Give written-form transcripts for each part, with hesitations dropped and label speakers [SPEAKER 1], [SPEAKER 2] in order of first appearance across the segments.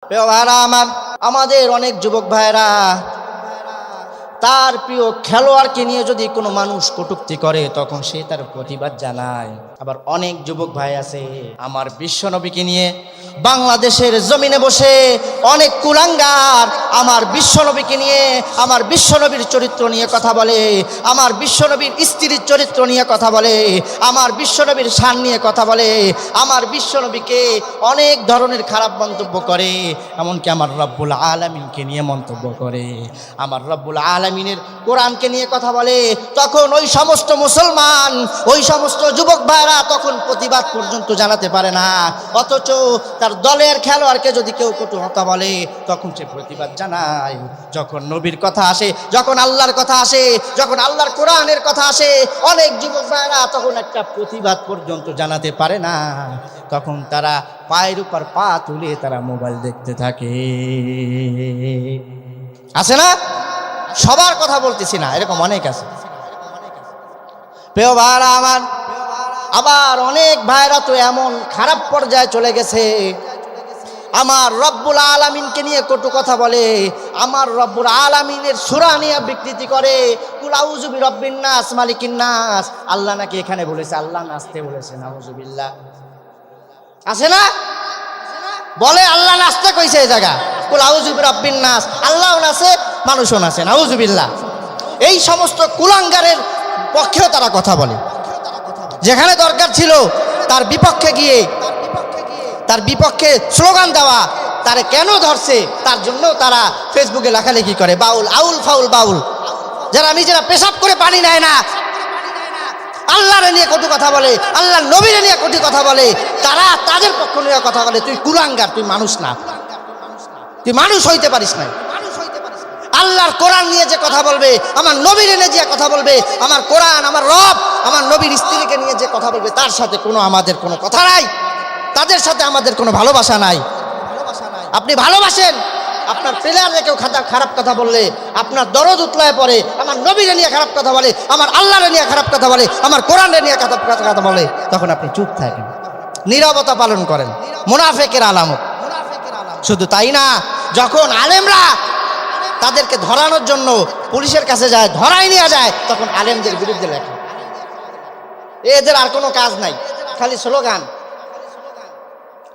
[SPEAKER 1] প্রিয় ভাইরা আমার, আমাদের অনেক যুবক ভাইরা তার প্রিয় খেলোয়াড়কে নিয়ে যদি কোনো মানুষ কটূক্তি করে তখন সে তার প্রতিবাদ জানায়। আবার অনেক যুবক ভাই আছে আমার বিশ্বনবীকে নিয়ে বাংলাদেশের জমিনে বসে অনেক কুলাঙ্গার আমার বিশ্বনবীকে নিয়ে, আমার বিশ্বনবীর চরিত্র নিয়ে কথা বলে, আমার বিশ্বনবীর স্ত্রীর চরিত্র নিয়ে কথা বলে, আমার বিশ্বনবীর শান নিয়ে কথা বলে, আমার বিশ্বনবীকে অনেক ধরনের খারাপ মন্তব্য করে, এমনকি আমার রব্বুল আলামিনকে নিয়ে মন্তব্য করে, আমার রব্বুল আলামিনের কোরআনকে নিয়ে কথা বলে। তখন ওই সমস্ত মুসলমান, ওই সমস্ত যুবক ভাইরা তখন প্রতিবাদ পর্যন্ত জানাতে পারে না, অথচ তার দলের খেলোয়াড়কে যদি কেউ কটু কথা বলে তখন সে প্রতিবাদ জানায়। যখন নবীর কথা আসে, যখন আল্লাহর কথা আসে, যখন আল্লাহর কোরআনের কথা আসে, অনেক যুবক ভাইরা তখন একটা প্রতিবাদ পর্যন্ত জানাতে পারে না, তখন তারা পায়ের উপর পা তুলে তারা মোবাইল দেখতে থাকে। আছে না? সবার কথা বলতেছি না, এরকম অনেক আছে। প্রিয় ভাইরা আমার, আবার অনেক ভাইরা তো এমন খারাপ পর্যায়ে চলে গেছে, আমার রব্বুল আলামিনকে নিয়ে কটু কথা বলে, আমার রব্বুল আলামিনের সূরা নিয়ে বিকৃতি করে। কুল আউযু বিরাব্বিন নাস মালিকিন নাস, আল্লাহ নাকি এখানে বলেছে আল্লাহ নাচতে বলেছে, নাউযুবিল্লাহ। আছে না? বলে আল্লাহ নাচতে কইছে এই জায়গা, কুল আউযু বিরাব্বিন নাস, আল্লাহও নাচে মানুষও নাচে, নাউযুবিল্লাহ। এই সমস্ত কুলাঙ্গারের পক্ষেও তারা কথা বলে, যেখানে দরকার ছিল তার বিপক্ষে গিয়ে, তার বিপক্ষে স্লোগান দেওয়া, তারে কেন ধরছে তার জন্য তারা ফেসবুকে লেখালেখি করে, বাউল আউল ফাউল বাউল, যারা নিজেরা পেশাব করে পানি নেয় না, আল্লাহর নিয়ে কটু কথা বলে, আল্লাহর নবীর নিয়ে কটু কথা বলে, তারা তাদের পক্ষ নিয়ে কথা বলে। তুই কুলাঙ্গার, তুই মানুষ না, তুই মানুষ হইতে পারিস না। আল্লাহর কোরআন নিয়ে যে কথা বলবে, আমার নবীর নিয়ে যে কথা বলবে, আমার কোরআন, আমার রব, আমার নবীর স্ত্রীকে নিয়ে যে কথা বলবে, তার সাথে কোনো আমাদের কোনো কথা নাই, তাদের সাথে আমাদের কোনো ভালোবাসা নাই। আপনি ভালোবাসেন, আপনার প্লেয়ারে কেউ খারাপ কথা বললে আপনার দরদ উতলায় পড়ে, আমার নবীরে নিয়ে খারাপ কথা বলে, আমার আল্লাহরে নিয়ে খারাপ কথা বলে, আমার কোরআনের নিয়ে খারাপ কথা বলে, তখন আপনি চুপ থাকেন, নীরবতা পালন করেন, মুনাফিকের আলামত। শুধু তাই না, যখন আলেমরা তাদেরকে ধরানোর জন্য পুলিশের কাছে যায়, ধরাই নিয়ে যায়, তখন আলেমদের বিরুদ্ধে লেখা। এদের আর কোনো কাজ নাই, খালি স্লোগান।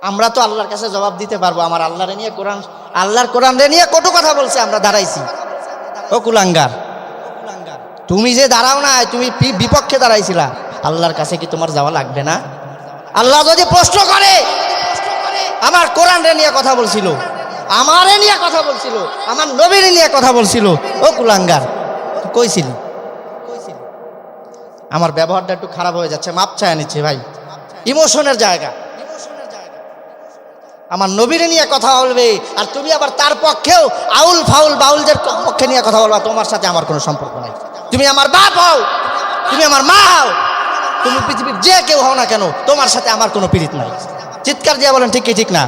[SPEAKER 1] আমরা তো আল্লাহর কাছে জবাব দিতে পারবো, আমার আল্লাহরে নিয়ে কোরআন, আল্লাহর কোরআনরে নিয়ে কটু কথা বলছে, আমরা দাঁড়াইছি। ও কুলাঙ্গার, তুমি যে দাঁড়াও না, তুমি বিপক্ষে দাঁড়াইছিলা, আল্লাহর কাছে কি তোমার যাওয়া লাগবে না? আল্লাহ যদি প্রশ্ন করে, আমার কোরআনরে নিয়ে কথা বলছিল, আমারে নিয়ে কথা বলছিল, আমার নবীর নিয়ে কথা বলছিল, ও কুলাঙ্গার কইছিলি। আমার ব্যবহারটা একটু খারাপ হয়ে যাচ্ছে, মাপ চায় নিচ্ছে ভাই, ইমোশনের জায়গা। আমার নবীর নিয়ে কথা বলবে আর তুমি আবার তার পক্ষেও আউল ফাউল বাউলদের পক্ষে নিয়ে কথা বলবা, তোমার সাথে আমার কোনো সম্পর্ক নাই। তুমি আমার বাপ হও, তুমি আমার মা হও, তুমি পৃথিবীর যে কেউ হও না কেন, তোমার সাথে আমার কোনো পীড়িত নাই। চিৎকার দিয়ে বলেন ঠিক কি ঠিক না?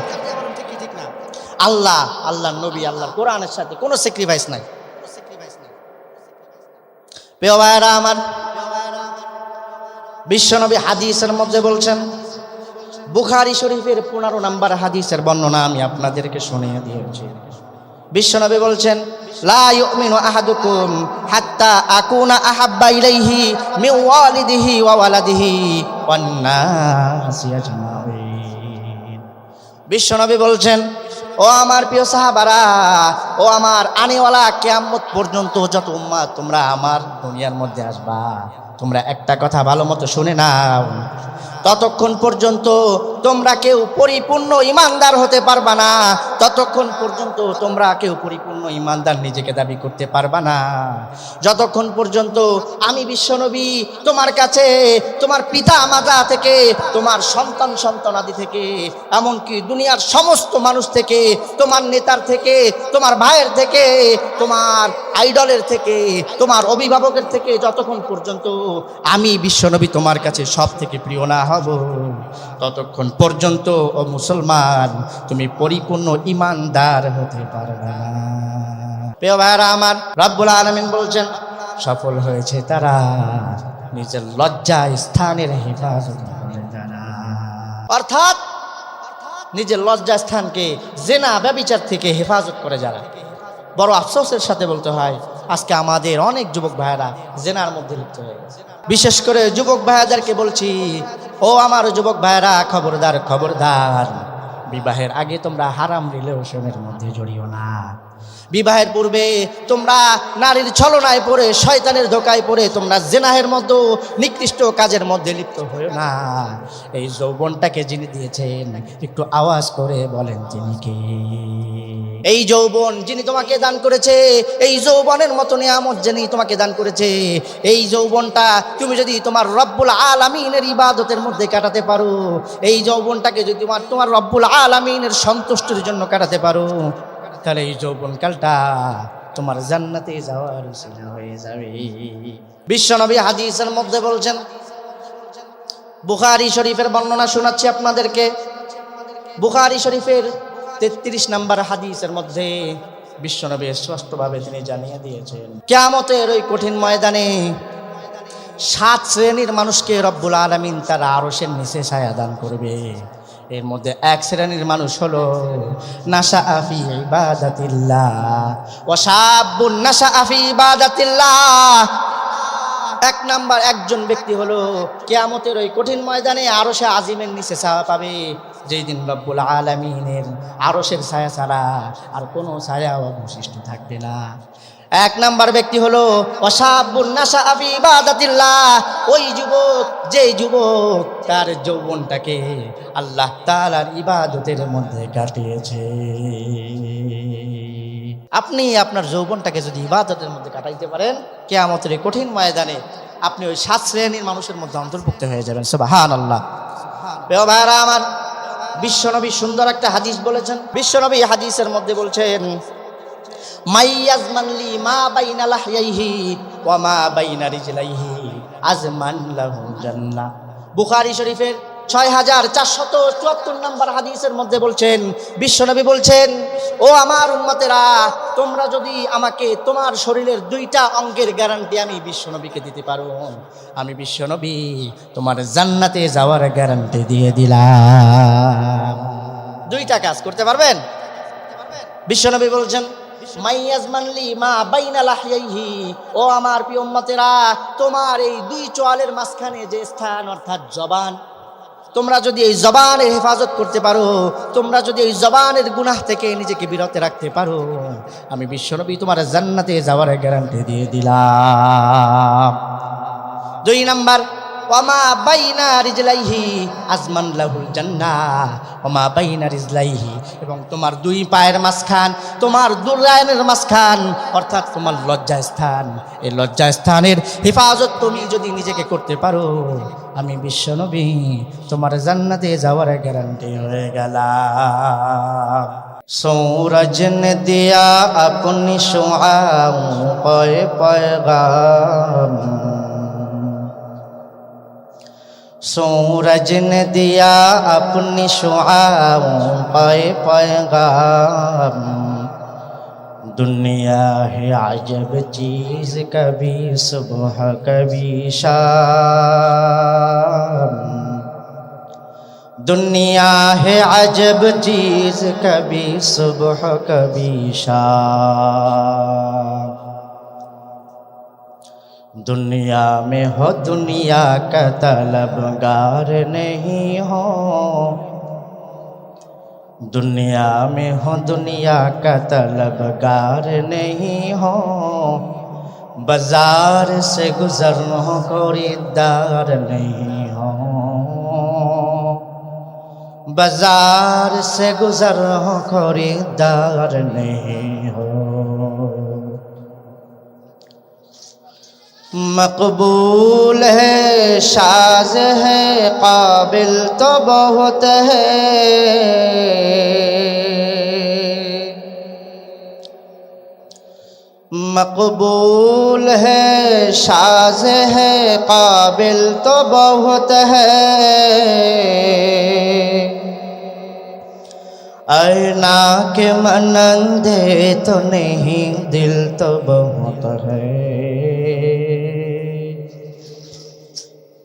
[SPEAKER 1] আল্লাহ, আল্লাহর নবী, আল্লাহর কোরআনের সাথে কোনো স্যাক্রিফাইস নাই। প্রিয় ভাইরা আমার, বিশ্বনবী হাদিসের মধ্যে বলছেন, বুখারী শরীফের 15 নম্বর হাদিসের বর্ণনা আমি আপনাদেরকে শুনিয়ে দিয়েছি। বিশ্বনবী বলছেন, লা ইউমিনু আহাদুকুম হাত্তা আকুনা আহাব্বা ইলাইহি মিন ওয়ালিদিহি ওয়া ওয়ালাদিহি ওয়ান নাসি আজমাইন। বিশ্বনবী বলছেন, ও আমার প্রিয় সাহাবারা, ও আমার আনেওয়ালা কিয়ামত পর্যন্ত যত উম্মত তোমরা আমার দুনিয়ার মধ্যে আসবা, তোমরা একটা কথা ভালো মতো শুনে নাও, ততক্ষণ পর্যন্ত তোমরা কেউ পরিপূর্ণ ইমানদার হতে পারবা না, ততক্ষণ পর্যন্ত তোমরা কেউ পরিপূর্ণ ইমানদার নিজেকে দাবি করতে পারবা না, যতক্ষণ পর্যন্ত আমি বিশ্বনবী তোমার কাছে, তোমার পিতা মাতা থেকে, তোমার সন্তান সন্তানাদি থেকে, এমনকি দুনিয়ার সমস্ত মানুষ থেকে, তোমার নেতার থেকে, তোমার ভাইয়ের থেকে, তোমার আইডলের থেকে, তোমার অভিভাবকের থেকে, যতক্ষণ পর্যন্ত আমি বিশ্বনবী তোমার কাছে সব থেকে প্রিয় না হব, ততক্ষণ পর্যন্ত ও মুসলমান তুমি পরিপূর্ণ ইমানদার হতে পারবে না। প্রিয় ভাইরা আমার, রব্বুল আলামিন বলছেন, সফল হয়েছে তারা নিজের লজ্জা স্থানের হেফাজত করে যারা। অর্থাৎ নিজের লজ্জাস্থানকে জেনা ব্যভিচার থেকে হেফাজত করে যারা, বড় আফসোসের সাথে বলতে হয় আজকে আমাদের অনেক যুবক ভাইয়েরা জেনার মধ্যে লিপ্ত হয়ে গেছে। বিশেষ করে যুবক ভাইয়াদেরকে বলছি, ও আমার যুবক ভাইয়েরা, খবরদার খবরদার, বিবাহের আগে তোমরা হারাম রিলেশনের মধ্যে জড়িও না। বিবাহের পূর্বে তোমরা নারীর ছলনায় পড়ে, শয়তানের ধোকায় পড়ে তোমরা জেনাহের মতো নিকৃষ্ট কাজের মধ্যে লিপ্ত হয়েও না। এই যৌবনটাকে যিনি দিয়েছেন একটু আওয়াজ করে বলেন তিনি কে? এই যৌবন যিনি তোমাকে দান করেছে, এই যৌবনের মতো নিয়ামত যিনি তোমাকে দান করেছে, এই যৌবনটা তুমি যদি তোমার রব্বুল আলামিনের ইবাদতের মধ্যে কাটাতে পারো, এই যৌবনটাকে যদি তোমার রব্বুল আলামিনের সন্তুষ্টির জন্য কাটাতে পারো, তাহলে এই যৌবনকালটা তোমার জান্নাতে যাওয়ার উসিলা হয়ে যাবে। বিশ্বনবী হাদিসের মধ্যে বলছেন, বুখারী শরীফের বর্ণনা শোনাচ্ছি আপনাদেরকে। বুখারী শরীফের 33 নম্বর হাদিসের মধ্যে বিশ্বনবী স্পষ্টভাবে তিনি জানিয়ে দিয়েছেন, কিয়ামতের ওই কঠিন ময়দানে 7 শ্রেণীর মানুষকে রব্বুল আলামিন তার আরশের নিচে ছায়া দান করবে। এর মধ্যে 1 শ্রেণীর মানুষ হলো নাশাআ ফি ইবাদাতিল্লাহ ওয়া শাবুন নাশাআ ফি ইবাদাতিল্লাহ। 1 নাম্বার একজন ব্যক্তি হলো কিয়ামতের ওই কঠিন ময়দানে আরশে আজিমের নিচে ছায়া পাবে, যেই দিন রব্বুল আলামিনের আরশের ছায়া ছাড়া আর কোনো ছায়া অবশিষ্ট থাকবে না। 1 নাম্বার ব্যক্তি হলো ওয়াশাবুন নাশাআ ফি ইবাদাতিল্লাহ, ওই যুবক, যেই যুবক তার যৌবনটাকে আল্লাহ তাআলার ইবাদতের মধ্যে কাটিয়েছে। আপনি আপনার যৌবনটাকে যদি ইবাদতের মধ্যে কাটাইতে পারেন, কিয়ামতের এই কঠিন ময়দানে আপনি ওই 7 শ্রেণীর মানুষের মধ্যে অন্তর্ভুক্ত হয়ে যাবেন। সুবহানাল্লাহ। প্রিয় ভাইরা আমার, বিশ্বনবী সুন্দর একটা হাদিস বলেছেন। বিশ্বনবী হাদিসের মধ্যে বলছেন, মাইয়াজমানলি মা বাইনা লাহইহি ওয়া মা বাইনা রিজলাইহি আজমান লাহু জান্নাহ। বুখারী শরীফের 6474 নম্বর হাদিসের মধ্যে বলছেন, বিশ্বনবী বলছেন, ও আমার উম্মতেরা, তোমরা যদি আমাকে তোমার শরীরের 2টা অঙ্গের গ্যারান্টি আমি বিশ্বনবীকে দিতে পারো, আমি বিশ্বনবী তোমার জান্নাতে যাওয়ার গ্যারান্টি দিয়ে দিলাম। 2টা কাজ করতে পারবেন? বিশ্বনবী বলছেন, মাইয়াজমানলি মা বাইনা লাহইহি, ও আমার প্রিয় উম্মতেরা, তোমার এই 2 চোয়ালের মাঝখানে যে স্থান অর্থাৎ জবান, তোমরা যদি এই জবানের হেফাজত করতে পারো, তোমরা যদি এই জবানের গুনাহ থেকে নিজেকে বিরত রাখতে পারো, আমি বিশ্বনবী তোমার জান্নাতে যাওয়ার গ্যারান্টি দিয়ে দিলাম। 2 নাম্বার, ওয়ামা বাইনা রিজলাইহি আজমান লাহুল জান্নাহ, ওয়ামা বাইনা রিজলাইহি, এবং তোমার 2 পায়ের মাঝখান, তোমার দুরায়নের মাঝখান অর্থাৎ তোমার লজ্জাস্থান, এই লজ্জাস্থানের হেফাজত তুমি যদি নিজেকে করতে পারো, আমি বিশ্বনবী তোমার জান্নাতে যাওয়ার গ্যারান্টি হয়ে গেলাম। सूरज ने दिया अपनी शुआओं पे पैगाम, सूरज ने दिया अपनी शुआओं पे पैगाम, दुनिया है अजब चीज़, कभी सुबह कभी शाम, दुनिया है अजब चीज़, कभी सुबह कभी शाम, दुनिया में हो दुनिया का तलबगार नहीं हो, दुनिया में हो दुनिया का तलबगार नहीं हो, बाजार से गुजर हो खरीदार नहीं हो, बाजार से गुजर हो खरीदार नहीं हो, मकबूल है शाज है काबिल तो बहुत है, मकबूल है शाज है काबिल तो बहुत है, ऐना के मनंदे तो नहीं दिल तो बहुत है,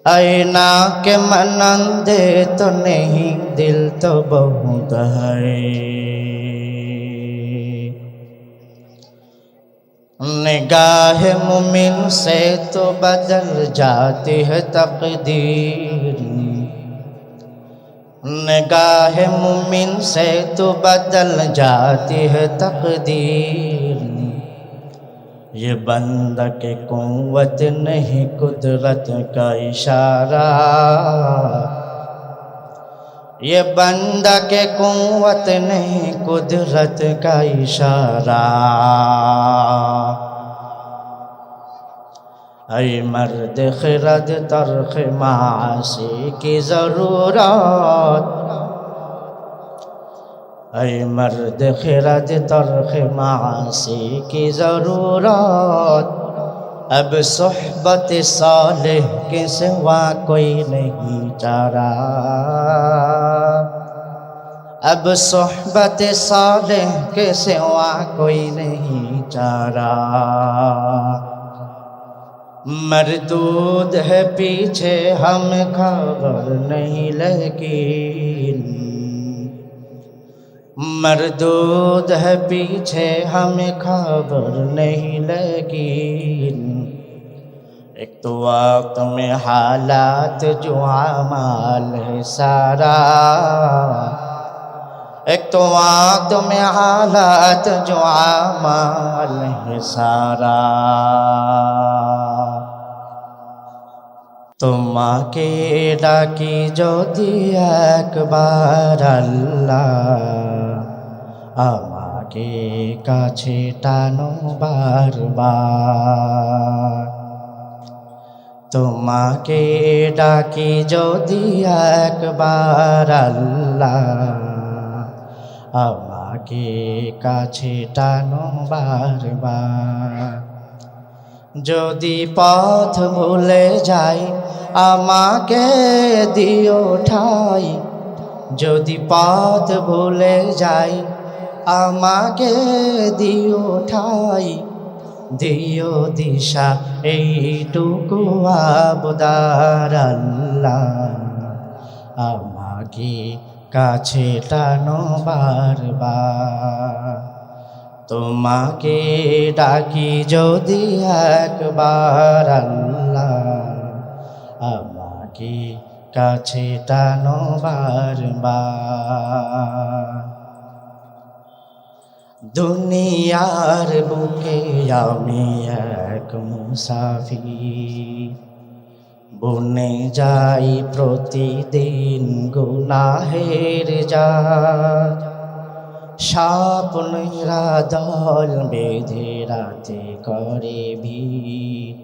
[SPEAKER 1] आईना के मनंदे तो नहीं दिल तो बहुत है, निगाह मुमिन से तो बदल जाती है तकदीर, निगाह मुमिन से तो बदल जाती है तकदीर। ये बंदा के कुव्वत नहीं कुदरत का इशारा, ये बंदा के कुव्वत नहीं कुदरत का इशारा। ऐ मर्द खिरद तर्ख मासी की ज़रूरत, ऐ मर्द खिरद तर्ख मासी की ज़रूरत। अब सोहबत सालिह के सिवा कोई नहीं चारा, अब सोहबत सालिह के सिवा कोई नहीं चारा। मरदूद है पीछे हम खबर नहीं लेकिन, मरदूद है पीछे हमें खबर नहीं लेकिन। एक तो वक्त में हालात जो आमाल है सारा, एक तो वक्त में हालात जो आमाल है सारा। তোমাকে ডাকি যদি একবার আল্লাহ, আমাকে কাছে টানো বারবার। তোমাকে ডাকি যদি একবার আল্লাহ, আমাকে কাছে টানো বারবার। যদি পথ ভুলে যাই আমাকে দিও ঠাই, যদি পথ ভুলে যাই আমাকে দিও ঠাই। দিও দিশা এইটুকু আবদার আল্লাহ, আমাকে কাছে টানো বারবার। তোমাকে ডাকি যদি একবার আল্লাহ, আমাকে কাছে টানো বারবার। দুনিয়ার বুকে আমি এক মুসাফির, বনে যাই প্রতিদিন গুনাহের জাল। স্বপ্নেরা দল বেঁধে রাতে করে ভিড়,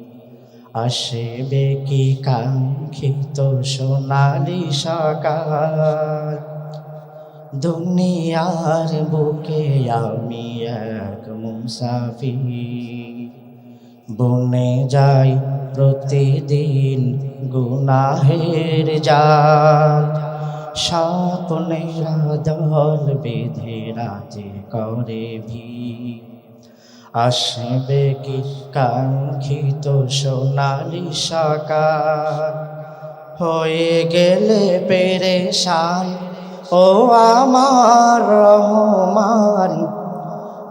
[SPEAKER 1] আসবে কি কাঙ্ক্ষিত সোনালি সকাল। দুনিয়ার বুকে আমি এক মুসাফির, বনে যাই প্রতিদিন গুনাহের জাল। স্বপ্নেরা দল বেঁধে রাতে করে ভিড়, আসবে কি কাঙ্ক্ষিত সোনালি সকাল। হয়ে গেলে পেরেশান ও আমার রহমান,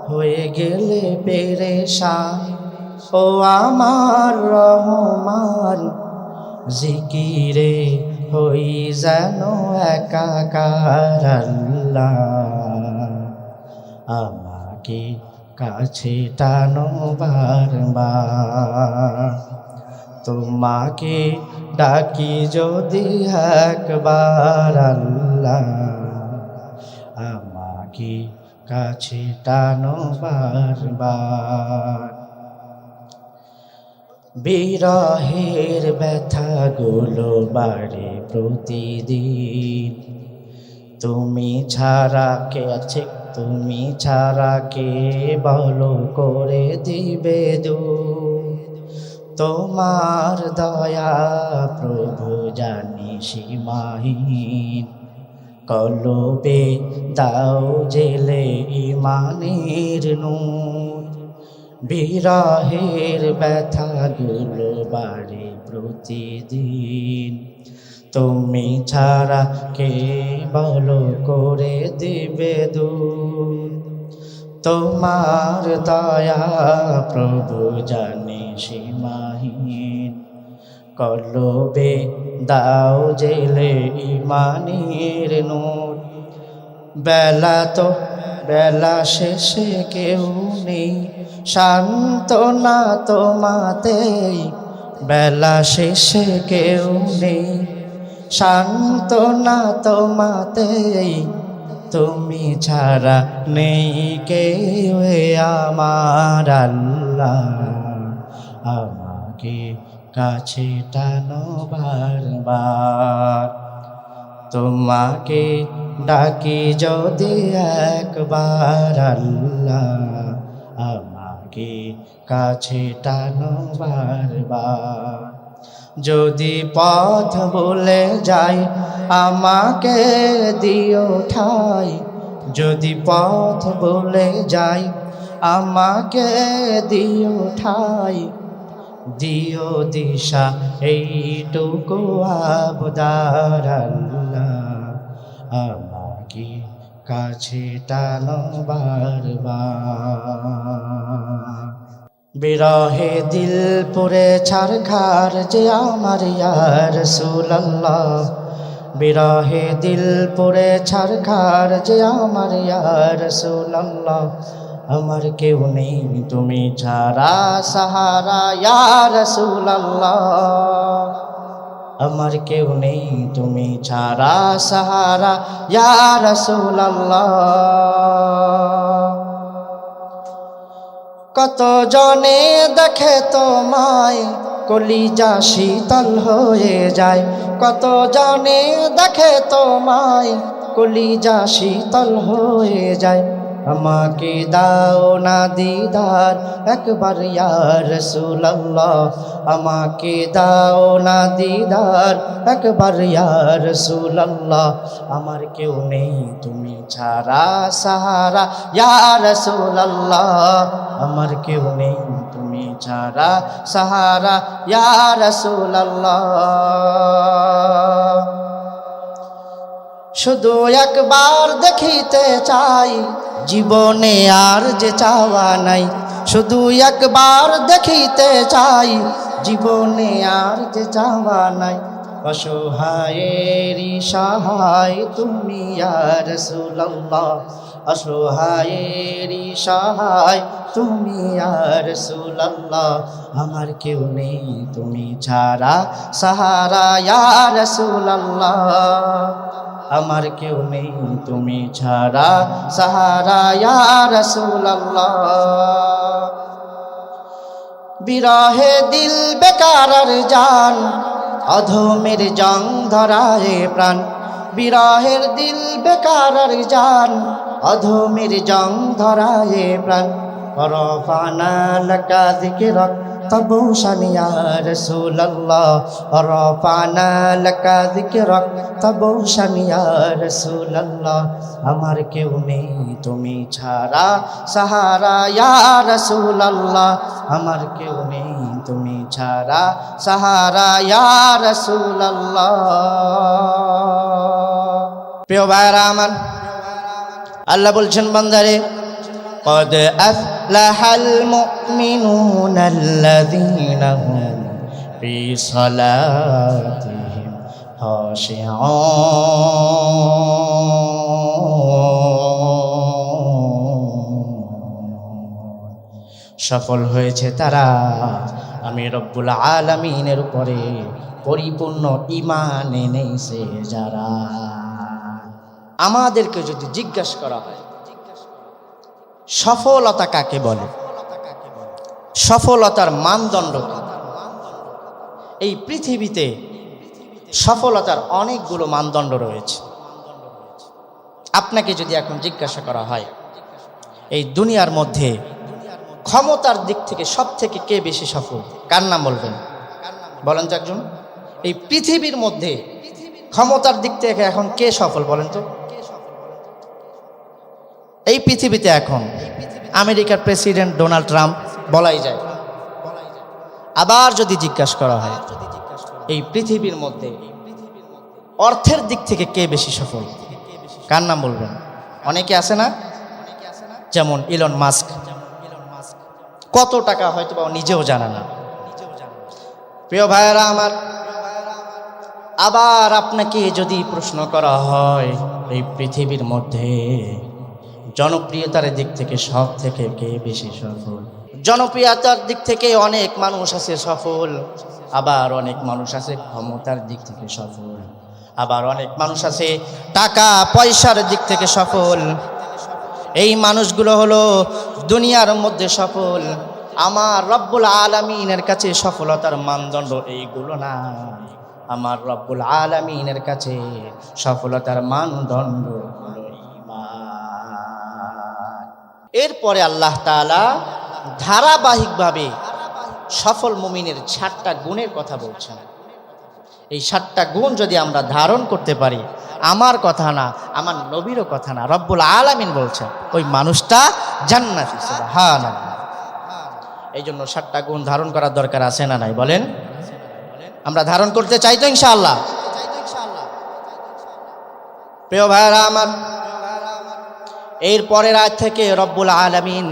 [SPEAKER 1] হয়ে গেলে পেরেশান ও আমার রহমান। জিকিরে হই যেন একাকার আল্লাহ, আমাকে কাছে টানো বারবার। তোমাকে ডাকি যদি একবার আল্লাহ, আমাকে কাছে টানো বারবার। বিরহের ব্যথাগুলো বাড়ে প্রতিদিন, তুমি ছাড়া কে আছে, তুমি ছাড়া কে বলো করে দিবে দূর। তোমার দয়া প্রভু জানি সীমাহীন, কলবে দাও জেলে ইমানের নূর। বিরহের ব্যথাগুলো বাড়ে প্রতিদিন। তুমি ছাড়া কে বলো করে দিবে দূর। তোমার দয়া প্রভু জানে সীমাহীন। কলবে দাও জেলে ইমানের নূর। বেলা শেষে কেউ নেই সান্ত্বনা তোমাতেই। বেলা শেষে কেউ নেই সান্ত্বনা তোমাতেই। তুমি ছাড়া নেই কেউ আমার আল্লাহ। আমাকে কাছে টানো বারবার। তোমাকে ডাকি যদি একবার আল্লাহ। আমাকে কাছে টানো বারবার। যদি পথ ভুলে যাই আমাকে দিও ঠাই। যদি পথ ভুলে যাই আমাকে দিও ঠাই। দিও দিশা এইটুকু আবদার আল্লাহ। আমাকে কাছে টানো বারবার। বিরহে দিল পুরে ছারখার যে আমার ইয়া রাসূলুল্লাহ। বিরহে দিল পুরে ছারখার যে আমার ইয়া রাসূলুল্লাহ। আমার কেউ নেই তুমি ছাড়া সাহারা ইয়া রাসূলুল্লাহ। আমার কেউ নেই তুমি ছাড়া সাহারা ইয়া রাসূলুল্লাহ। কত জনে দেখে তোমায় কলিজা শীতল হয়ে যায়। কত জনে দেখে তোমায় কলিজা শীতল হয়ে যায়। আমাকে দাও না দিদার একবার ইয়া রাসূলুল্লাহ। আমাকে দাও না দিদার একবার ইয়া রাসূলুল্লাহ। আমার কেউ নেই তুমি ছাড়া সাহারা ইয়া রাসূলুল্লাহ। আমার কেউ নেই তুমি ছাড়া সাহারা ইয়া রাসূলুল্লাহ। শুধু একবার দেখিতে চাই জীবনে আর যে চাওয়া নাই। শুধু একবার দেখিতে চাই জীবনে আর যে চাওয়া নাই। অসহায়েরই সহায় তুমি ইয়া রাসূলুল্লাহ। অসহায়েরই সহায় তুমি ইয়া রাসূলুল্লাহ। আমার কেউ নেই তুমি ছাড়া সাহারা ইয়া রাসূলুল্লাহ। আমার কেউ নেই তুমি ছাড়া সাহারা ইয়া রাসূলুল্লাহ। বিরহে দিল বেকারার জান অধমের জং ধরায় প্রাণ। বিরহের দিল বেকারার জান অধমের জং ধরায় প্রাণ। রফানা লাকা যিকরাক তবুশান ইয়া রাসূলুল্লাহ। রফানা লাকা যিকরাক তবুশান ইয়া রাসূলুল্লাহ। আমার কেউ নেই তুমি ছাড়া সাহারা ইয়া রাসূলুল্লাহ। আমার কেউ নেই তুমি ছাড়া সাহারা ইয়া রাসূলুল্লাহ। প্রিয় ভাইরা আমার, আল্লাহ বলছেন বান্দারে قد أفلح المؤمنون الذين هم في صلاتهم خاشعون। সফল হয়েছে তারা আমি রব্বুল আলামিনের উপরে পরিপূর্ণ ঈমান এনেছে যারা। আমাদেরকে যদি জিজ্ঞাসা করা হয় সফলতা কাকে বলে, সফলতার মানদণ্ড কি? এই পৃথিবীতে সফলতার অনেকগুলো মানদণ্ড রয়েছে। আপনাকে যদি এখন জিজ্ঞাসা করা হয় এই দুনিয়ার মধ্যে ক্ষমতার দিক থেকে সব থেকে কে বেশি সফল, কার নাম বলবেন? বলেন তো একজন। এই পৃথিবীর মধ্যে ক্ষমতার দিক থেকে এখন কে সফল বলেন তো? এই পৃথিবীতে এখন আমেরিকার প্রেসিডেন্ট ডোনাল্ড ট্রাম্প, বলাই যায়। আবার যদি জিজ্ঞাসা করা হয় এই পৃথিবীর মধ্যে অর্থের দিক থেকে কে বেশি সফল, কার নাম বলবেন? অনেকে আছে না, যেমন ইলন মাস্ক, কত টাকা হয়তো বা নিজেও জানে না। প্রিয় ভাইয়েরা আমার, আবার আপনাকে যদি প্রশ্ন করা হয় এই পৃথিবীর মধ্যে জনপ্রিয়তার দিক থেকে সব থেকে কে বেশি সফল, জনপ্রিয়তার দিক থেকে অনেক মানুষ আছে সফল, আবার অনেক মানুষ আছে ক্ষমতার দিক থেকে সফল, আবার অনেক মানুষ আছে টাকা পয়সার দিক থেকে সফল। এই মানুষগুলো হলো দুনিয়ার মধ্যে সফল। আমার রব্বুল আলামিনের কাছে সফলতার মানদণ্ড এইগুলো না, আমার রব্বুল আলামিনের কাছে সফলতার মানদণ্ড হলো ঈমান। এরপরে আল্লাহ তাআলা ধারাবাহিকভাবে সফল মুমিনের 7টা গুণের কথা বলছেন। এই 7টা গুণ যদি আমরা ধারণ করতে পারি, আমার কথা না, আমার নবীরও কথা না, রব্বুল আলামিন বলছেন ওই মানুষটা জান্নাতি। সুবহানাল্লাহ। এই জন্য 7টা গুণ ধারণ করার দরকার আছে না নাই বলেন? আমরা ধারণ করতে চাই তো ইনশাআল্লাহ? প্রিয় ভাইরা আমার, এর পরের আয়াত থেকে রব্বুল আলামিন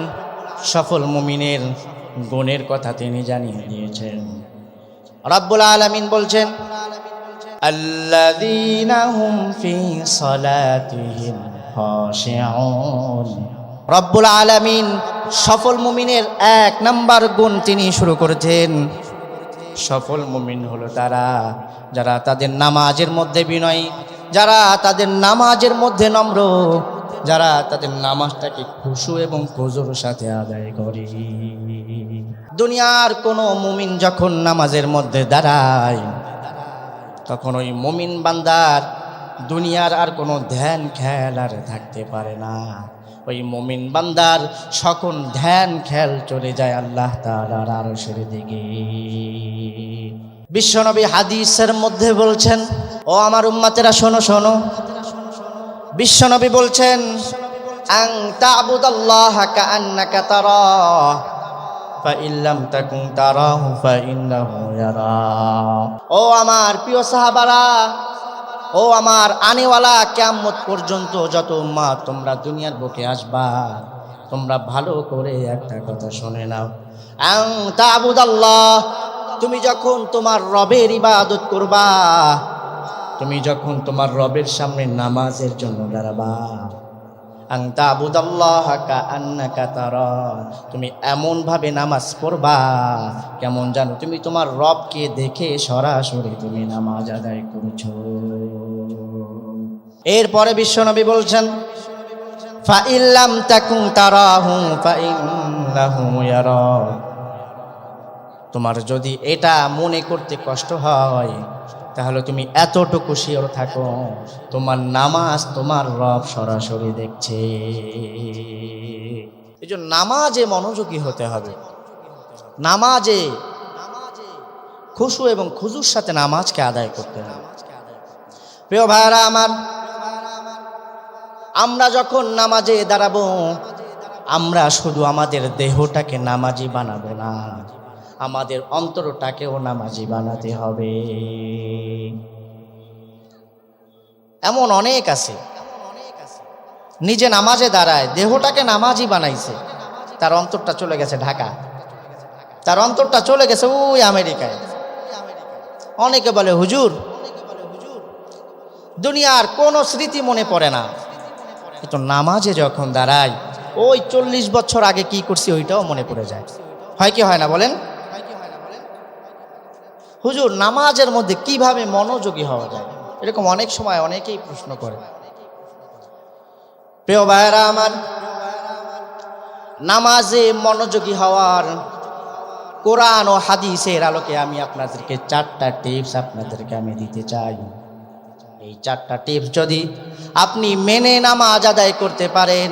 [SPEAKER 1] সফল মুমিনের গুণের কথা তিনি জানিয়ে দিয়েছেন। রব্বুল আলামিন বলছেন আল্লাযীনা হুম ফি সালাতিহিম খাশিউন। রব্বুল আলামিন সফল মুমিনের 1 নাম্বার গুণ তিনি শুরু করেছেন। সফল মুমিন হলো তারা যারা তাদের নামাজের মধ্যে বিনয়ী, যারা তাদের নামাজের মধ্যে নম্র, যারা তাদের নামাজটাকে খুশু এবং খুজুর সাথে আদায় করে। দুনিয়ার কোনো মুমিন যখন নামাজের মধ্যে দাঁড়ায় তখন ওই মুমিন বান্দার দুনিয়ার আর কোনো ধ্যান খেয়াল আর থাকতে পারে না। ওই মুমিন বান্দার সকল ধ্যান খেয়াল চলে যায় আল্লাহ তাআলার আরশের দিকে। বিশ্বনবী হাদিসের মধ্যে বলছেন, ও আমার উম্মতেরা শোনো শোনো, বিশ্বনবী বলছেন আন তা'বুদাল্লাহা কাআন্নাকা তারাহ ফা ইল্লাম তাকুন তারাহু ফা ইন্নাহু ইয়ারাক। ও আমার প্রিয় সাহাবারা, ও আমার আনেওয়ালা কিয়ামত পর্যন্ত যত উম্মত তোমরা দুনিয়ার বুকে আসবা, তোমরা ভালো করে একটা কথা শুনে নাও। আন তা'বুদাল্লাহ, তুমি যখন তোমার রবের ইবাদত করবা, তুমি যখন তোমার রবের সামনে নামাজের জন্য দাঁড়াবা, আন তা'বুদাল্লাহা কাআন্নাকা তারাহ, তুমি এমন ভাবে নামাজ পড়বা কেমন জানো তুমি তোমার রবকে দেখে সরাসরি তুমি নামাজ আদায় করছো। এরপরে বিশ্বনবী বলছেন ফা ইল্লাম তাকুন তারাহু ফা ইন্নাহু ইয়ারাক। তোমার যদি এটা মনে করতে কষ্ট হয় তাহলে তুমি এতটুকু শিওর থাকো তোমার নামাজ তোমার রব সরাসরি দেখছে। এই জন্য নামাজে মনোযোগী হতে হবে, নামাজে খুশু এবং খুজুর সাথে নামাজকে আদায় করতে হবে। প্রিয় ভাইরা আমার, আমরা যখন নামাজে দাঁড়াবো আমরা শুধু আমাদের দেহটাকে নামাজি বানাবো না, আমাদের অন্তরটাকেও নামাজি বানাতে হবে। এমন অনেক আছে নিজে নামাজে দাঁড়ায়, দেহটাকে নামাজি বানাইছে, তার অন্তরটা চলে গেছে ঢাকা, তার অন্তরটা চলে গেছে ওই আমেরিকায়। অনেকে বলে হুজুর দুনিয়ার কোনো স্মৃতি মনে পড়ে না, কিন্তু নামাজে যখন দাঁড়াই ওই 40 বছর আগে কি করছি ওইটাও মনে পড়ে যায়। হয় কি হয় না বলেন? হুজুর নামাজের মধ্যে কিভাবে মনোযোগী হওয়া যায়, এরকম অনেক সময় অনেকেই প্রশ্ন করে। প্রিয় ভাইরা আমার, নামাজে মনোযোগী হওয়ার কোরআন ও হাদিসের আলোকে আমি আপনাদেরকে 4টা টিপস আপনাদেরকে আমি দিতে চাই। এই 4টা টিপস যদি আপনি মেনে নামাজ আদায় করতে পারেন,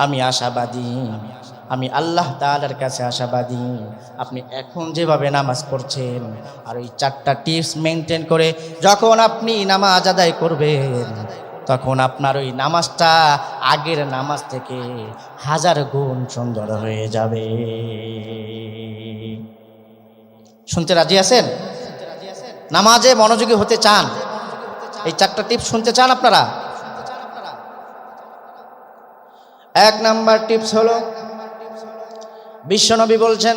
[SPEAKER 1] আমি আশাবাদী, আমি আল্লাহ তাআলার কাছে আশাবাদী আপনি এখন যেভাবে নামাজ পড়ছেন আর ওই 4টা টিপস মেনটেন করে যখন আপনি নামাজ আদায় করবেন তখন আপনার ওই নামাজটা আগের নামাজ থেকে 1000 গুণ সুন্দর হয়ে যাবে। শুনতে রাজি আছেন? নামাজে মনোযোগী হতে চান? এই 4টা টিপস শুনতে চান আপনারা? 1 নাম্বার টিপস হলো, বিশ্বনবী বলছেন,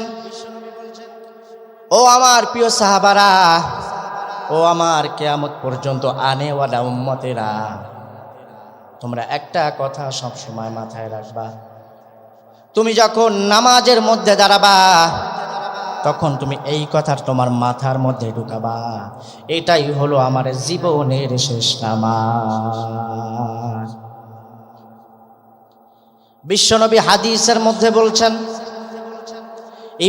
[SPEAKER 1] ও আমার প্রিয় সাহাবারা, ও আমার কিয়ামত পর্যন্ত আনেওয়ালা উম্মতেরা, তোমরা একটা কথা সব সময় মাথায় রাখবা। তুমি যখন নামাজের মধ্যে দাঁড়াবা, তখন তুমি এই কথা তোমার মাথার মধ্যে ঢুকাবা, এটাই হলো আমার জীবনের শেষ নামাজ। বিশ্বনবী হাদিসের মধ্যে বলছেন,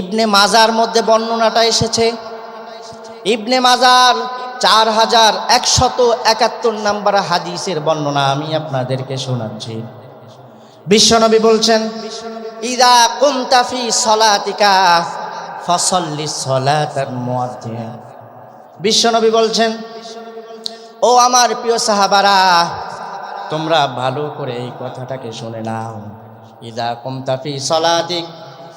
[SPEAKER 1] ইবনে মাজার মধ্যে বর্ণনাটা এসেছে, ইবনে মাজার 4171 নাম্বার হাদিসের বর্ণনা আমি আপনাদেরকে শোনাচ্ছি। বিশ্বনবী বলছেন, ইদা কুনতা ফি সলাতিকা ফাসাল্লি সলাতাল মুয়াজ্জিন। বিশ্বনবী বলছেন, ও আমার প্রিয় সাহাবারা, তোমরা ভালো করে এই কথাটাকে শুনে নাও। ইদা কুনতা ফি সলাতিক,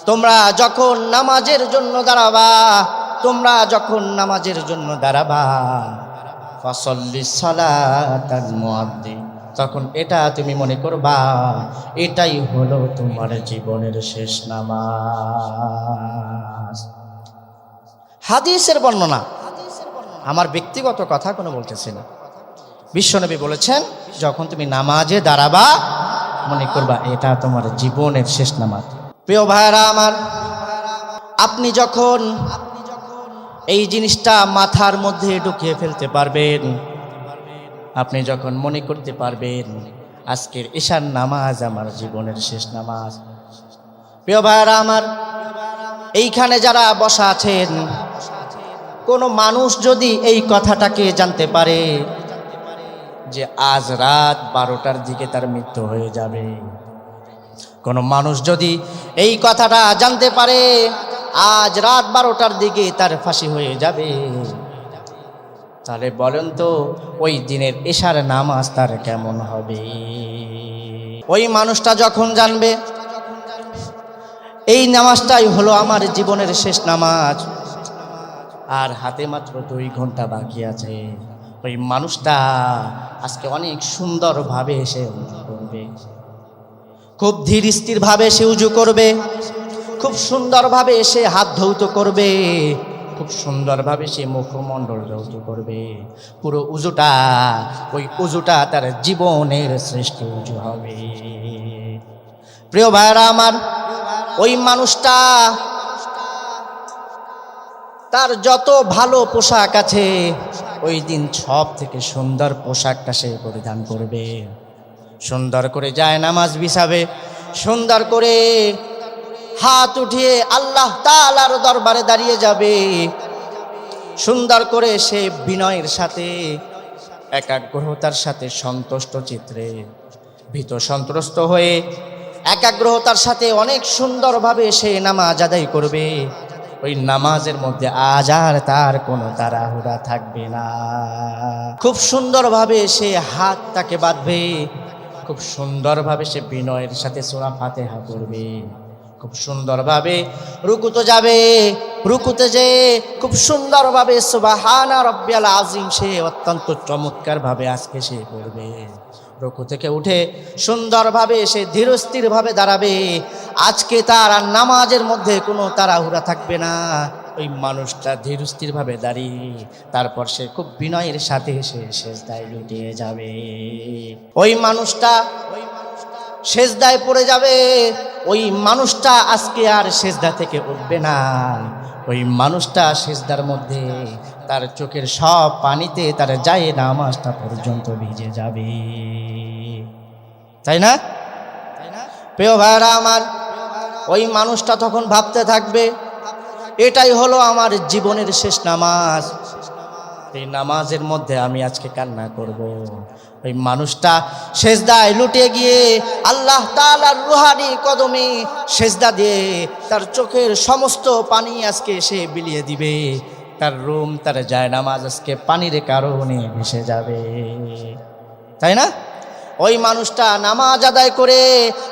[SPEAKER 1] তোমরা যখন নামাজের জন্য দাঁড়াবা, তোমরা যখন নামাজের জন্য দাঁড়াবা, ফাসাল্লি সালাতাল মুয়াজ্জিন, তখন এটা তুমি মনে করবা এটাই হলো তোমার জীবনের শেষ নামাজ। হাদিসের বর্ণনা, আমার ব্যক্তিগত কথা কোনো বলতেছি না। বিশ্বনবী বলেছেন, যখন তুমি নামাজে দাঁড়াবা, মনে করবা এটা তোমার জীবনের শেষ নামাজ। প্রিয় ভাইরা আমার, আপনি যখন এই জিনিসটা মাথার মধ্যে ঢুকিয়ে ফেলতে পারবেন, আপনি যখন মনে করতে পারবেন আজকের ঈশার নামাজ আমার জীবনের শেষ নামাজ। প্রিয় ভাইরা আমার, এইখানে যারা বসা আছেন, কোনো মানুষ যদি এই কথাটাকে জানতে পারে যে আজ রাত 12টার দিকে তার মৃত্যু হয়ে যাবে, কোনো মানুষ যদি এই কথাটা জানতে পারে আজ রাত 12টার দিকে তার ফাঁসি হয়ে যাবে, তাহলে বলেন তো ওই দিনের ঈশার নামাজ তার কেমন হবে? ওই মানুষটা যখন জানবে এই নামাজটাই হলো আমার জীবনের শেষ নামাজ, আর হাতে মাত্র 2 ঘন্টা বাকি আছে, ওই মানুষটা আজকে অনেক সুন্দরভাবে সে উজু করবে, খুব ধীর স্থির ভাবে সে উজু করবে, খুব সুন্দরভাবে সে হাত ধৌত করবে, খুব সুন্দরভাবে সে মুখমণ্ডল ধৌত করবে। পুরো উজুটা, ওই উজুটা তার জীবনের শ্রেষ্ঠ উজু হবে। প্রিয় ভাইরা আমার, ওই মানুষটা তার যত ভালো পোশাক আছে, ওই দিন সব থেকে সুন্দর পোশাকটা সে পরিধান করবে, সুন্দর করে যায় নামাজ বিছাবে, সুন্দর করে হাত উঠিয়ে আল্লাহ তাআলার দরবারে দাঁড়িয়ে যাবে, সুন্দর করে সে বিনয়ের সাথে, একাগ্রতার সাথে, সন্তুষ্ট চিত্রে, ভীত সন্ত্রস্ত হয়ে একাগ্রতার সাথে অনেক সুন্দরভাবে সে নামাজ আদায় করবে। ওই নামাজের মধ্যে আজ আর তার কোনো তাড়াহুড়া থাকবে না। খুব সুন্দরভাবে সে হাত তাকে বাঁধবে, খুব সুন্দরভাবে সে বিনয়ের সাথে সূরা ফাতিহা পড়বে, খুব সুন্দরভাবে রুকুতে যাবে, রুকুতে যে খুব সুন্দরভাবে সুবহানা রাব্বিয়াল আযীম সে অত্যন্ত চমৎকারভাবে আজকে সে পড়বে। রুকু থেকে উঠে সুন্দরভাবে সে ধীরস্থিরভাবে দাঁড়াবে। আজকে তার আর নামাজের মধ্যে কোনো তাড়াহুড়া থাকবে না। ওই মানুষটা ধীরস্থিরভাবে দাঁড়িয়ে তারপর সে খুব বিনয়ের সাথে সে সেজদায় লুটিয়ে যাবে। ওই মানুষটা সেজদায় পড়ে যাবে। ওই মানুষটা আজকে আর সেজদা থেকে উঠবে না। ওই মানুষটা সেজদার মধ্যে তার চোখের সব পানিতে তার যায় নামাজটা পর্যন্ত ভিজে যাবে, তাই না? প্রিয় ভাইরা আমার, ওই মানুষটা তখন ভাবতে থাকবে এটাই হলো আমার জীবনের শেষ নামাজ, এই নামাজের মধ্যে আমি আজকে কান্না করব। ওই মানুষটা সেজদায় লুটে গিয়ে আল্লাহ তাআলার রুহানি কদমে সেজদা দিয়ে তার চোখের সমস্ত পানি আজকে সে বিলিয়ে দিবে। তার রুম, তার জায়নামাজ আজকে পানির কারণে ভেসে যাবে, তাই না? ওই মানুষটা নামাজ আদায় করে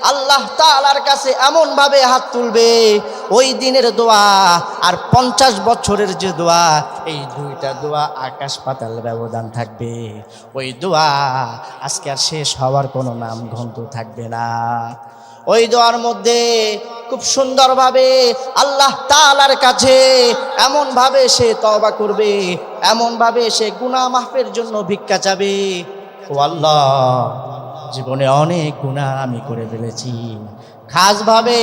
[SPEAKER 1] আল্লাহ তাআলার কাছে এমনভাবে হাত তুলবে, ওই দিনের দোয়া আর 50 বছরের যে দোয়া, এই দুইটা দোয়া আকাশ পাতাল ব্যবধান থাকবে। ওই দোয়া আজকে আর শেষ হওয়ার কোনো নাম গন্ধ থাকবে না। ওই দোয়ার মধ্যে খুব সুন্দরভাবে আল্লাহ তাআলার কাছে এমনভাবে সে তওবা করবে, এমনভাবে সে গুনাহ মাফের জন্য ভিক্ষা চাবে। ও আল্লাহ, জীবনে অনেক গুনাহ আমি করে ফেলেছি, খাসভাবে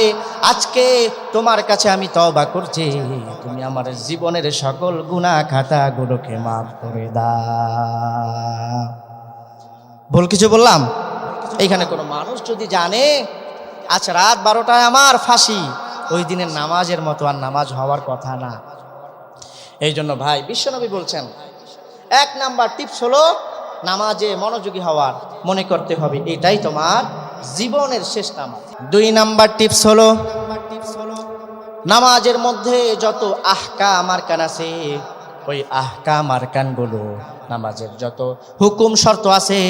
[SPEAKER 1] আজকে তোমার কাছে আমি তওবা করছি, তুমি আমার জীবনের সকল গুনাহ খাতাগুলোকে মাফ করে দাও। ভুল কিছু বললাম? এইখানে কোনো মানুষ যদি জানে আচ্ছা রাত 12টায় আমার ফাঁসি, ওই দিনের নামাজের মতো আর নামাজ হওয়ার কথা না। এই জন্য ভাই বিশ্বনবী বলছেন 1 নাম্বার টিপস হলো নামাজে মনোযোগী হওয়ার, মনে করতে হবে এটাই তোমার জীবনের শেষ নামাজ। 2 নাম্বার টিপস হলো নামাজের মধ্যে যত আহকাম আরকান আছে, ওই আহকাম আরকানগুলো, নামাজের যত হুকুম শর্ত আছে,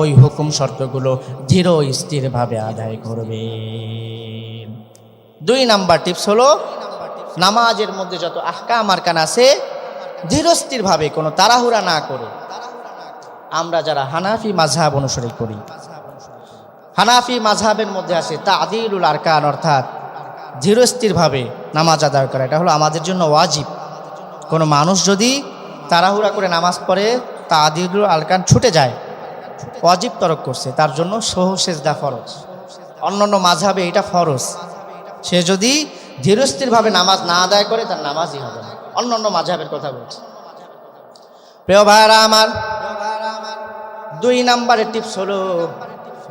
[SPEAKER 1] ওই হুকুম শর্তগুলো ধীর স্থিরভাবে আদায় করবে। 2 নাম্বার টিপস হলো নামাজের মধ্যে যত আহকাম আরকান আছে ধীর স্থিরভাবে, কোনো তাড়াহুড়া না করে। আমরা যারা হানাফি মাযহাব অনুসরণ করি, হানাফি মাযহাবের মধ্যে আছে তা'দীলুল আরকান, অর্থাৎ ধীর স্থিরভাবে নামাজ আদায় করা, এটা হলো আমাদের জন্য ওয়াজিব। কোনো মানুষ যদি তাড়াহুড়া করে নামাজ পড়ে, তা'দীলুল আরকান ছুটে যায়, ওয়াজিব তরক করছে, তার জন্য সহু সেজদা ফরজ। অন্যান্য মাযহাবে এটা ফরজ, সে যদি ধীরস্থিরভাবে নামাজ না আদায় করে তার নামাজই হবে না। অন্যান্য মাযহাবের কথা বলছি। প্রিয় ভাইরা আমার, 2 নাম্বারের টিপস হলো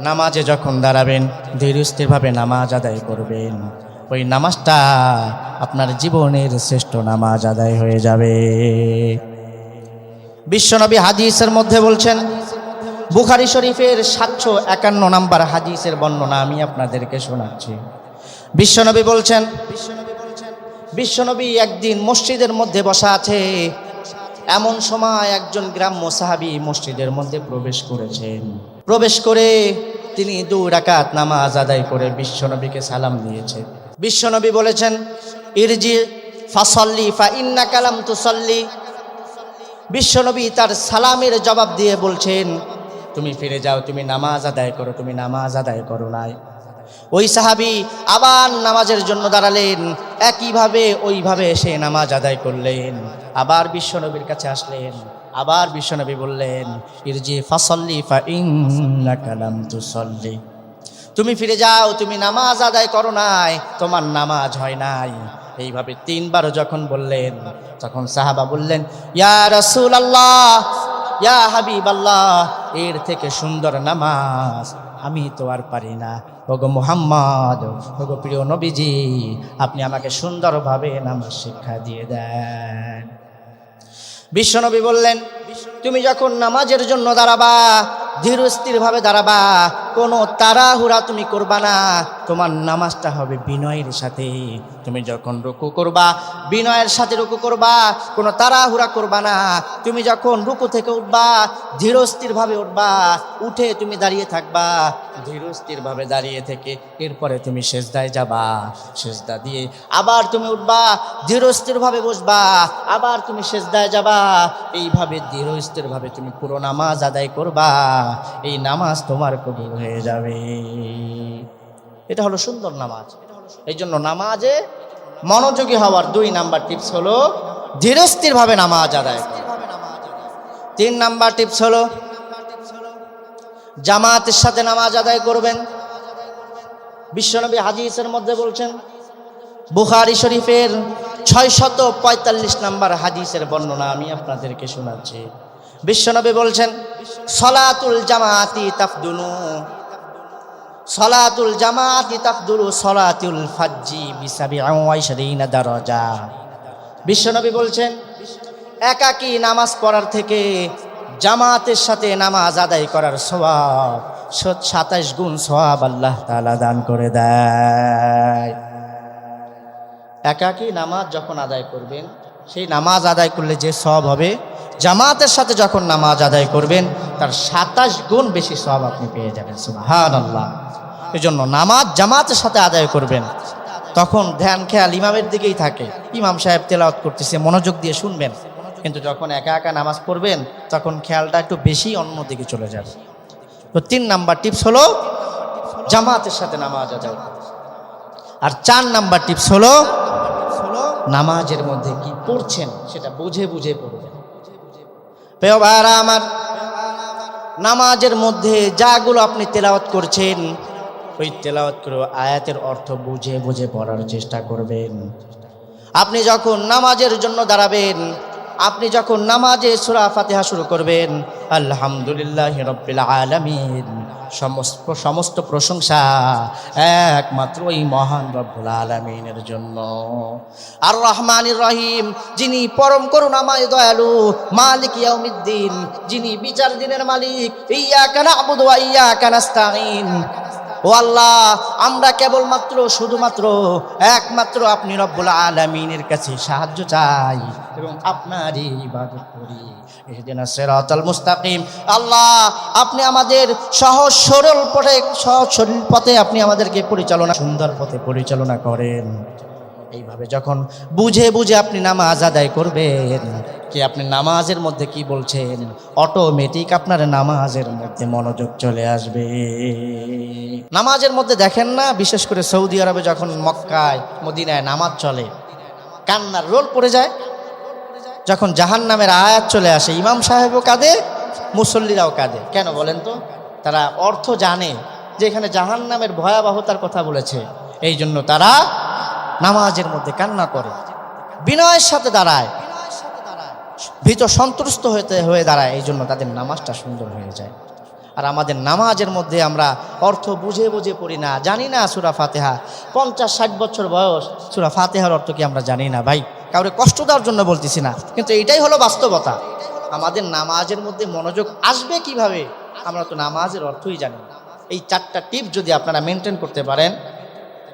[SPEAKER 1] নামাজে যখন দাঁড়াবেন ধীরস্থিরভাবে নামাজ আদায় করবেন, ওই নামাজটা আপনার জীবনের শ্রেষ্ঠ নামাজ আদায় হয়ে যাবে। বিশ্বনবী হাদিসের মধ্যে বলছেন, বুখারী শরীফের 751 নাম্বার হাদিসের বর্ণনা আমি আপনাদেরকে শোনাচ্ছি। বিশ্বনবী বলছেন, বিশ্বনবী একদিন মসজিদের মধ্যে বসা আছে, এমন সময় একজন গ্রাম্য সাহাবী মসজিদের মধ্যে প্রবেশ করেছেন। প্রবেশ করে তিনি 2 রাকাত নামাজ আদায় করে বিশ্বনবীকে সালাম দিয়েছেন। বিশ্বনবী বলেছেন, ইরজি ফাসাল্লি ফা ইন্নাকা লাম তুসাল্লি। বিশ্বনবী তার সালামের জবাব দিয়ে বলছেন, তুমি ফিরে যাও, তুমি নামাজ আদায় করো, তুমি নামাজ আদায় করো নাই। ওই সাহাবী আবার নামাজের জন্য দাঁড়ালেন, একইভাবে ওইভাবে এসে নামাজ আদায় করলেন। আবার বিশ্বনবীর কাছে আসলেন, আবার বিশ্বনবী বললেন, ইরজি ফাসাল্লি ফা ইন্নাকা লাম তুসাল্লি। তুমি ফিরে যাও, তুমি নামাজ আদায় করো নাই, তোমার নামাজ হয় নাই। এইভাবে 3 বার যখন বললেন, তখন সাহাবা বললেন, ইয়া রাসূলুল্লাহ, ইয়া হাবিবাল্লাহ, এর থেকে সুন্দর নামাজ আমি তো আর পারি না। ওগো মুহাম্মদ, ওগো প্রিয় নবীজি, আপনি আমাকে সুন্দরভাবে নামাজ শিক্ষা দিয়ে দেন। বিশ্বনবী বললেন, তুমি যখন নামাজের জন্য দাঁড়াবা ধীরস্থিরভাবে দাঁড়াবা, কোনো তাড়াহুড়া তুমি করবা না, তোমার নামাজটা হবে বিনয়ের সাথে। তুমি যখন রুকু করবা বিনয়ের সাথে রুকু করবা, কোনো তাড়াহুড়া করবা না। তুমি যখন রুকু থেকে উঠবা ধীরস্থিরভাবে উঠবা, উঠে তুমি দাঁড়িয়ে থাকবা, ধীরস্থিরভাবে দাঁড়িয়ে থেকে এরপরে তুমি সেজদায় যাবা, সেজদা দিয়ে আবার তুমি উঠবা, ধীরস্থিরভাবে বসবা, আবার তুমি সেজদায় যাবা। এইভাবে ধীরস্থিরভাবে তুমি পুরো নামাজ আদায় করবা, এই নামাজ তোমার কবুল হয়ে যাবে। এটা হলো সুন্দর নামাজ। এই জন্য নামাজে মনোযোগী হওয়ার 2 নাম্বার টিপস হলো ধীরস্থিরভাবে নামাজ আদায় করা। 3 নাম্বার টিপস হলো জামাতের সাথে নামাজ আদায় করবেন। বিশ্বনবী হাদিসের মধ্যে বলছেন, বুখারী শরীফের 645 নাম্বার হাদিসের বর্ণনা আমি আপনাদেরকে শোনাচ্ছি। বিশ্বনবী বলছেন, সলাতুল জামাতি তাফদুলু, সলাতুল জামাতি তাফদুলু সলাতুল ফাজ্জি বি27 দারাজা। বিশ্বনবী বলছেন, একাকী নামাজ পড়ার থেকে জামাতের সাথে নামাজ আদায় করার সওয়াব 27 গুণ সওয়াব আল্লাহ তাআলা দান করে দেয়। একাকী নামাজ যখন আদায় করবেন সেই নামাজ আদায় করলে যে সওয়াব হবে, জামাতের সাথে যখন নামাজ আদায় করবেন তার 27 গুণ বেশি সওয়াব আপনি পেয়ে যাবেন। সুবহানাল্লাহ। এই জন্য নামাজ জামাতের সাথে আদায় করবেন, তখন ধ্যান খেয়াল ইমামের দিকেই থাকে। ইমাম সাহেব তেলাওয়াত করতেছে, মনোযোগ দিয়ে শুনবেন, কিন্তু যখন একা একা নামাজ পড়বেন তখন খেয়ালটা একটু বেশি অন্যদিকে চলে যাবে। তো 3 নাম্বার টিপস হলো জামাতের সাথে নামাজ আদায় করা। আর 4 নাম্বার টিপস হলো নামাজের মধ্যে কি পড়ছেন সেটা বুঝে বুঝে পড়বেন। প্রিয় ভাইরা আমার, নামাজের মধ্যে যাগুলো আপনি তেলাওয়াত করছেন, ওই তেলাওয়াত করে আয়াতের অর্থ বুঝে বুঝে পড়ার চেষ্টা করবেন। আপনি যখন নামাজের জন্য দাঁড়াবেন, আপনি যখন নামাজে সূরা ফাতিহা শুরু করবেন, আলহামদুলিল্লাহি রাব্বিল আলামিন, সমস্ত প্রশংসা একমাত্র ওই মহান রব্বুল আলামিনের জন্য। আর রহমানির রহিম, যিনি পরম করুণাময় দয়ালু, মালিক ইয়াউমিদ্দিন, যিনি বিচার দিনের মালিক। ইয়্যাকা না'বুদু ওয়া ইয়্যাকা নাস্তাঈন। ও আল্লাহ, আমরা কেবলমাত্র শুধুমাত্র একমাত্র আপনি রব্বুল আলামিনের কাছে সাহায্য চাই এবং আপনারই ইবাদত করি। ইহদিনাস সিরাতাল মুস্তাকিম। আল্লাহ, আপনি আমাদের সহজ সরল পথে আপনি আমাদেরকে পরিচালনা, সুন্দর পথে পরিচালনা করেন। এইভাবে যখন বুঝে বুঝে আপনি নামাজ আদায় করবেন, কি আপনি নামাজের মধ্যে কি বলছেন, অটোমেটিক আপনার নামাজের মধ্যে মনোযোগ চলে আসবে। নামাজের মধ্যে দেখেন না, বিশেষ করে সৌদি আরবে যখন মক্কায় মদিনায় নামাজ চলে, কান্নার রোল পড়ে যায়। যখন জাহান্নামের আয়াত চলে আসে, ইমাম সাহেবও কাঁদে, মুসল্লিরাও কাঁদে। কেন বলেন তো? তারা অর্থ জানে যে এখানে জাহান্নামের ভয়াবহতার কথা বলেছে, এই জন্য তারা নামাজের মধ্যে কান্না করে, বিনয়ের সাথে দাঁড়ায়, ভীত সন্ত্রস্ত হয়ে দাঁড়ায়। এই জন্য তাদের নামাজটা সুন্দর হয়ে যায়। আর আমাদের নামাজের মধ্যে আমরা অর্থ বুঝে বুঝে পড়ি না, জানি না সূরা ফাতিহা। 50-60 বছর বয়স, সূরা ফাতিহার অর্থ কি আমরা জানি না? ভাই, কাউরে কষ্ট দেওয়ার জন্য বলতেছি না, কিন্তু এইটাই হলো বাস্তবতা। আমাদের নামাজের মধ্যে মনোযোগ আসবে কিভাবে? আমরা তো নামাজের অর্থই জানি না। এই 4টা টিপ যদি আপনারা মেনটেন করতে পারেন,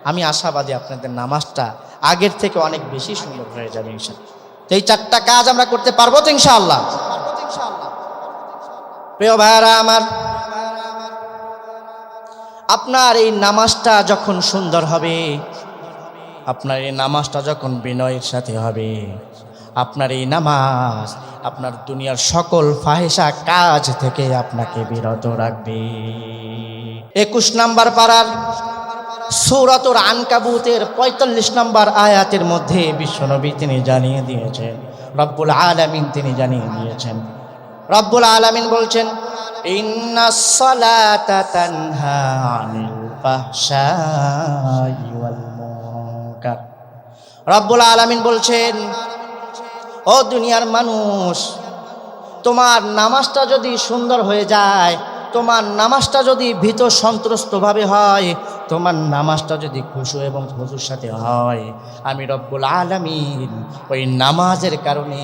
[SPEAKER 1] আমি আশাবাদী আপনাদের নামাজটা আগের থেকে অনেক বেশি সুন্দর হয়ে যাবে ইনশাআল্লাহ। তো এই 4টা কাজ আমরা করতে পারবো তো ইনশাআল্লাহ? প্রিয় ভাইরা আমার, আপনার এই নামাজটা যখন সুন্দর হবে, আপনার এই নামাজটা যখন বিনয়ের সাথে হবে, আপনার এই নামাজ আপনার দুনিয়ার সকল ফাহিশা কাজ থেকে আপনাকে বিরত রাখবে। 21 নাম্বার পারার সূরাতুল আনকাবুতের 45 নম্বর আয়াতের মধ্যে বিশ্বনবী তিনি জানিয়ে দিয়েছেন, রব্বুল আলামিন তিনি জানিয়ে দিয়েছেন, রব্বুল আলামিন বলছেন, ইন্নাস সালাতা তানহা আনিল ফাহশাই ওয়াল মুনকার। রব্বুল আলামিন বলছেন, ও দুনিয়ার মানুষ, তোমার নামাজটা যদি সুন্দর হয়ে যায়, তোমার নামাজটা যদি ভীত সন্ত্রস্তভাবে হয়, তোমার নামাজটা যদি খুশু এবং খুশুর সাথে হয়, আমি রব্বুল আলামিন ওই নামাজের কারণে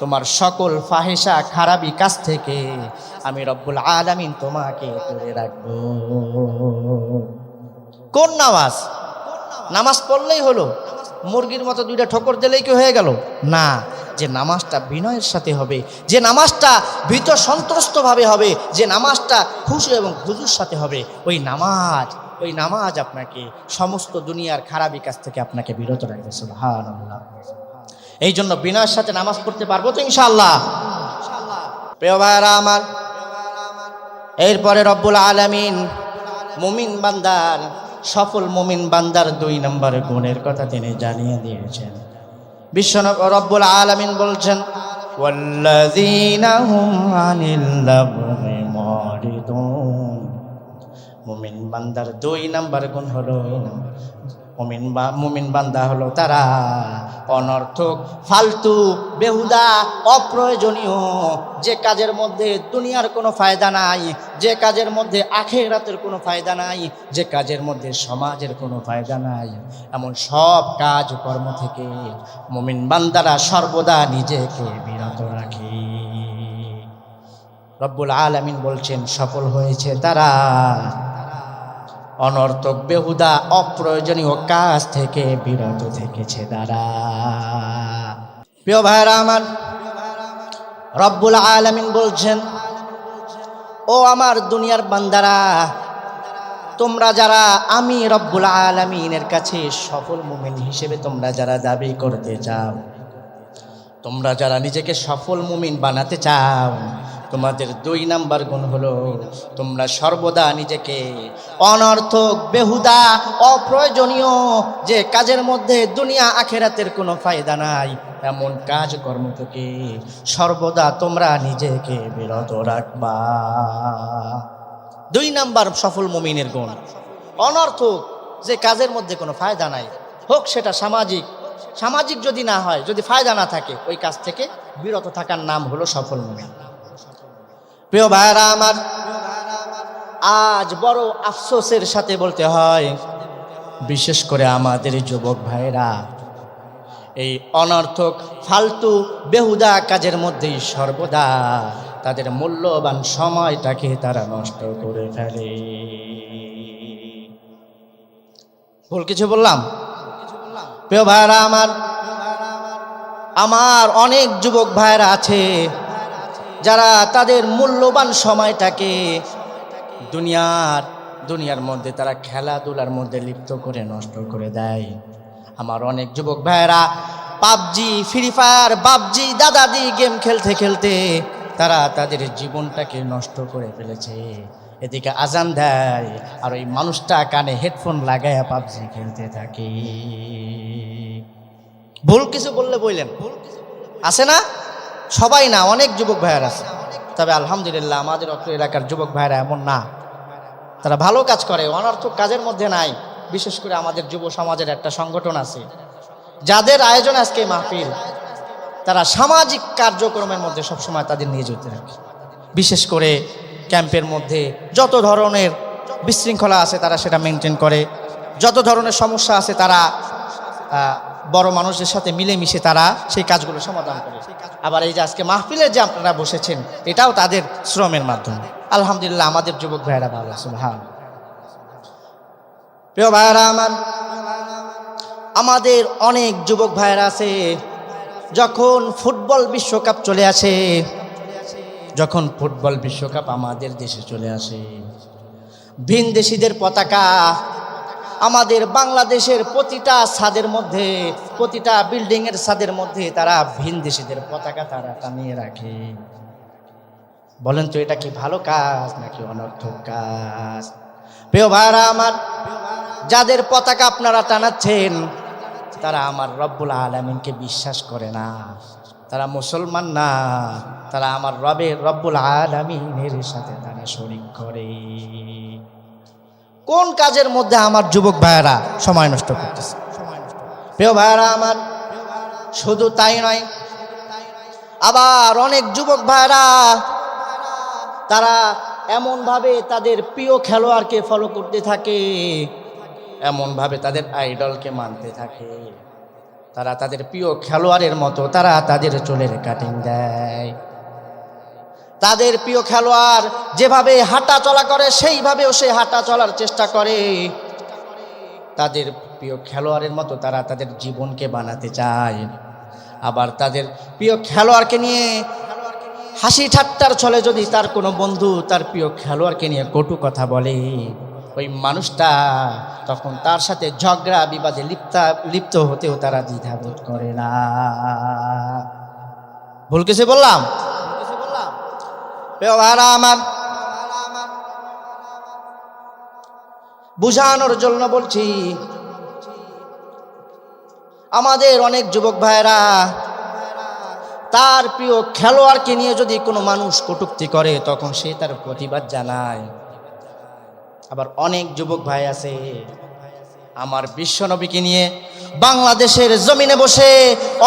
[SPEAKER 1] তোমার সকল ফাহিশা খারাপি কাজ থেকে আমি রব্বুল আলামিন তোমাকে দূরে রাখবো। কোন নামাজ? নামাজ পড়লেই হলো, মুরগির মতো 2টা ঠোকর দিলেই কি হয়ে গেল? না, যে নামাজটা বিনয়ের সাথে হবে, যে নামাজটা ভীত সন্ত্রস্তভাবে হবে, যে নামাজটা খুশু এবং খুজুর সাথে হবে, ওই নামাজ আপনাকে সমস্ত দুনিয়ার খারাপি কাজ থেকে আপনাকে বিরত রাখবে। সুবহানাল্লাহ। এই জন্য বিনয়ের সাথে নামাজ পড়তে পারবো তো ইনশাআল্লাহ? প্রিয় ভাইরা আমার, এরপরে রব্বুল আলামিন মুমিন বান্দার, সফল মুমিন বান্দার 2 নম্বর গুণের কথা তিনি জানিয়ে দিয়েছেন। বিশ্বনবী রব্বুল আলামিন বলছেন, ওয়াল্লাযীনা হুম আনিল লাগwi মুরিদুন। মুমিন বান্দার 2 নম্বর গুণ হলো, মুমিন বান্দা হলো তারা অনর্থক, ফালতু, বেহুদা, অপ্রয়োজনীয় যে কাজের মধ্যে দুনিয়ার কোনো ফায়দা নাই, যে কাজের মধ্যে আখিরাতের কোনো ফায়দা নাই, যে কাজের মধ্যে সমাজের কোনো ফায়দা নাই, এমন সব কাজ কর্ম থেকে মুমিন বান্দারা সর্বদা নিজেকে বিরত রাখে। রব্বুল আলামিন বলছেন, সফল হয়েছে তারা অনর্থক, বেহুদা, অপ্রয়োজনীয় কাজ থেকে বিরত থেকেছে তারা। প্রিয় ভাইরা আমার, রব্বুল আলামিন বলছেন, ও আমার দুনিয়ার বান্দারা, তোমরা যারা আমি রব্বুল আলামিনের কাছে সফল মুমিন হিসেবে তোমরা যারা দাবি করতে চাও, তোমরা যারা নিজেকে সফল মুমিন বানাতে চাও, তোমাদের 2 নাম্বার গুণ হলো তোমরা সর্বদা নিজেকে অনর্থক, বেহুদা, অপ্রয়োজনীয় যে কাজের মধ্যে দুনিয়া আখেরাতের কোনো ফায়দা নাই এমন কাজ কর্ম থেকে সর্বদা তোমরা নিজেকে বিরত রাখবা। 2 নাম্বার সফল মুমিনের গুণ, অনর্থক যে কাজের মধ্যে কোনো ফায়দা নাই, হোক সেটা সামাজিক যদি না হয়, যদি ফায়দা না থাকে, ওই কাজ থেকে বিরত থাকার নাম হলো সফল মুমিন। প্রিয় ভাইরা আমার, আজ বড় আফসোসের সাথে বলতে হয়, বিশেষ করে আমাদের যুবক ভাইরা এই অনর্থক, ফালতু, বেহুদা কাজের মধ্যেই সর্বদা তাদের মূল্যবান সময়টাকে তারা নষ্ট করে ফেলে। ভুল কিছু বললাম? প্রিয় ভাইরা আমার অনেক যুবক ভাইরা আছে যারা তাদের মূল্যবান সময়টাকে দুনিয়ার মধ্যে তারা খেলাধুলার মধ্যে লিপ্ত করে নষ্ট করে দেয়। আমার অনেক যুবক ভাইরা পাবজি, ফ্রি ফায়ার, বাবজি, দাদাদি গেম খেলতে খেলতে তারা তাদের জীবনটাকে নষ্ট করে ফেলেছে। এদিকে আজান দেয় আর ওই মানুষটা কানে হেডফোন লাগায় পাবজি খেলতে থাকে। ভুল কিছু বললে বললেন, আছে না? সবাই না, অনেক যুবক ভাইয়ার আছে। তবে আলহামদুলিল্লাহ আমাদের অত্র এলাকার যুবক ভাইরা এমন না, তারা ভালো কাজ করে, অনর্থক কাজের মধ্যে নাই। বিশেষ করে আমাদের যুব সমাজের একটা সংগঠন আছে যাদের আয়োজন আজকে মাহফিল, তারা সামাজিক কার্যক্রমের মধ্যে সবসময় তাদের নিয়োজিত রাখে। বিশেষ করে ক্যাম্পের মধ্যে যত ধরনের বিশৃঙ্খলা আছে তারা সেটা মেনটেন করে, যত ধরনের সমস্যা আছে তারা বড় মানুষদের সাথে মিলেমিশে তারা সেই কাজগুলো সমাধান করে। আবার এই যে আজকে মাহফিলে যে আপনারা বসেছেন, এটাও তাদের শ্রমের মাধ্যমে। আলহামদুলিল্লাহ আমাদের যুবক ভাইয়েরা ভালো আছে। প্রিয় ভাইয়েরা আমাদের অনেক যুবক ভাইয়েরা আছে, যখন ফুটবল বিশ্বকাপ চলে আসে, যখন ফুটবল বিশ্বকাপ আমাদের দেশে চলে আসে, ভিনদেশীদের পতাকা আমাদের বাংলাদেশের প্রতিটা ছাদের মধ্যে, প্রতিটা বিল্ডিংয়ের ছাদের মধ্যে তারা ভিনদেশীদের পতাকা তারা টানিয়ে রাখে। বলেন তো এটা কি ভালো কাজ নাকি অনর্থক কাজ? প্রিয় ভাইরা আমার, যাদের পতাকা আপনারা টানাচ্ছেন তারা আমার রব্বুল আলামিনকে বিশ্বাস করে না, তারা মুসলমান না, তারা আমার রব্বুল আলামিনের সাথে তারা শরীক করে। কোন কাজের মধ্যে আমার যুবক ভাইয়েরা সময় নষ্ট করতেছে? প্রিয় ভাইয়েরা আমার, শুধু তাই নয়, আবার অনেক যুবক ভাইয়েরা তারা এমনভাবে তাদের প্রিয় খেলোয়াড়কে ফলো করতে থাকে, এমনভাবে তাদের আইডলকে মানতে থাকে, তারা তাদের প্রিয় খেলোয়াড়ের মতো তারা তাদের চুলের কাটিং দেয়। তাদের প্রিয় খেলোয়াড় যেভাবে হাঁটা চলা করে সেইভাবেও সে হাঁটা চলার চেষ্টা করে। তাদের প্রিয় খেলোয়াড়ের মতো তারা তাদের জীবনকে বানাতে চায়। আবার তাদের প্রিয় খেলোয়াড়কে নিয়ে হাসি ঠাট্টার ছলে যদি তার কোনো বন্ধু তার প্রিয় খেলোয়াড়কে নিয়ে কটু কথা বলে, ওই মানুষটা তখন তার সাথে ঝগড়া বিবাদে লিপ্ত হতেও তারা দ্বিধাবোধ করে না। ভুল কিছু বললাম? আমার বুঝানোর জন্য বলছি, আমাদের অনেক যুবক ভাইরা তার প্রিয় খেলোয়াড়কে নিয়ে যদি কোনো মানুষ কটূক্তি করে তখন সে তার প্রতিবাদ জানায়। আবার অনেক যুবক ভাই আছে আমার বিশ্বনবীকে নিয়ে বাংলাদেশের জমিনে বসে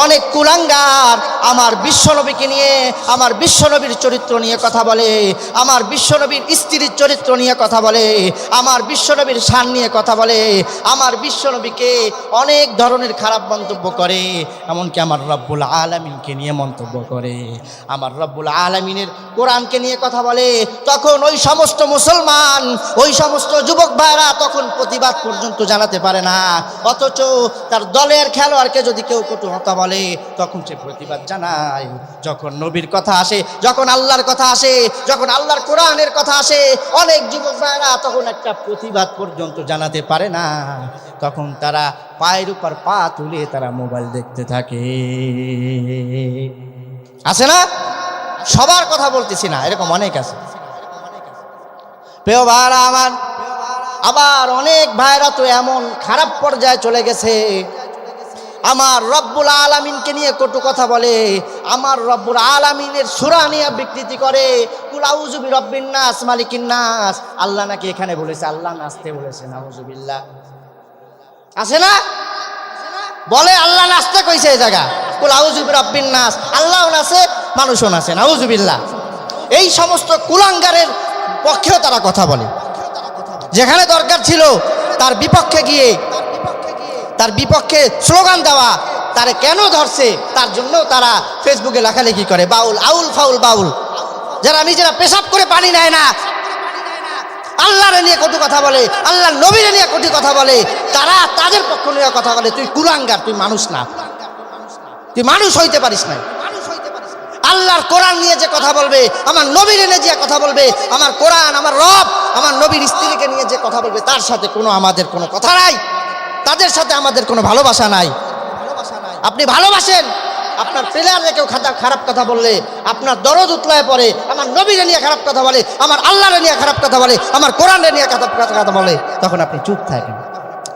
[SPEAKER 1] অনেক কুলাঙ্গার আমার বিশ্বনবীকে নিয়ে, আমার বিশ্বনবীর চরিত্র নিয়ে কথা বলে, আমার বিশ্বনবীর স্ত্রীর চরিত্র নিয়ে কথা বলে, আমার বিশ্বনবীর শান নিয়ে কথা বলে, আমার বিশ্বনবীকে অনেক ধরনের খারাপ মন্তব্য করে, এমনকি আমার রব্বুল আলামিনকে নিয়ে মন্তব্য করে, আমার রব্বুল আলামিনের কোরআনকে নিয়ে কথা বলে। তখন ওই সমস্ত মুসলমান, ওই সমস্ত যুবক ভাইরা তখন প্রতিবাদ পর্যন্ত জানাতে পারে না, অথচ তার দলের খেলোয়াড়কে যদি কেউ কটু কথা বলে তখন সে প্রতিবাদ জানায়। যখন নবীর কথা আসে, যখন আল্লাহর কথা আসে, যখন আল্লাহর কোরআনের কথা আসে, অনেক যুবক ভাইরা তখন একটা প্রতিবাদ পর্যন্ত জানাতে পারে না। তখন তারা পায়ের উপর পা তুলে তারা মোবাইল দেখতে থাকে। আছে না? সবার কথা বলতেছি না, এরকম অনেক আছে। প্রিয় ভাইরা আমার, আবার অনেক ভাইরা তো এমন খারাপ পর্যায়ে চলে গেছে, আমার রব্বুল আলামিনকে নিয়ে কটু কথা বলে, আমার রব্বুল আলামিনের সূরা নিয়ে বিকৃতি করে। কুল আউযু বিরাব্বিন নাস মালিকিন নাস, আল্লাহ নাকি এখানে বলেছে, আল্লাহ নাচতে বলেছে, নাউযুবিল্লাহ। আছে না? বলে আল্লাহ নাচতে কইছে এই জায়গা, কুল আউযু বিরাব্বিন নাস, আল্লাহও নাচে মানুষও নাচে, নাউযুবিল্লাহ। এই সমস্ত কুলাঙ্গারের পক্ষেও তারা কথা বলে। যেখানে দরকার ছিল তার বিপক্ষে গিয়ে, তার বিপক্ষে স্লোগান দেওয়া, তারে কেন ধরছে তার জন্য তারা ফেসবুকে লেখালেখি করে, বাউল আউল ফাউল বাউল। যারা নিজেরা পেশাব করে পানি নেয় না, আল্লাহরে নিয়ে কটু কথা বলে, আল্লাহর নবীরে নিয়ে কটু কথা বলে, তারা তাদের পক্ষ নিয়ে কথা বলে। তুই কুলাঙ্গার, তুই মানুষ না, তুই মানুষ হইতে পারিস না। আল্লাহর কোরআন নিয়ে যে কথা বলবে, আমার নবীর নিয়ে যে কথা বলবে, আমার কোরআন, আমার রব, আমার নবীর স্ত্রীকে নিয়ে যে কথা বলবে, তার সাথে কোনো আমাদের কোনো কথা নাই, তাদের সাথে আমাদের কোনো ভালোবাসা নাই। আপনি ভালোবাসেন, আপনার প্লেয়ারে কেউ খারাপ কথা বললে আপনার দরদ উতলায় পড়ে, আমার নবীরে নিয়ে খারাপ কথা বলে, আমার আল্লাহরে নিয়ে খারাপ কথা বলে, আমার কোরআনে নিয়ে খারাপ কথা বলে, তখন আপনি চুপ থাকেন,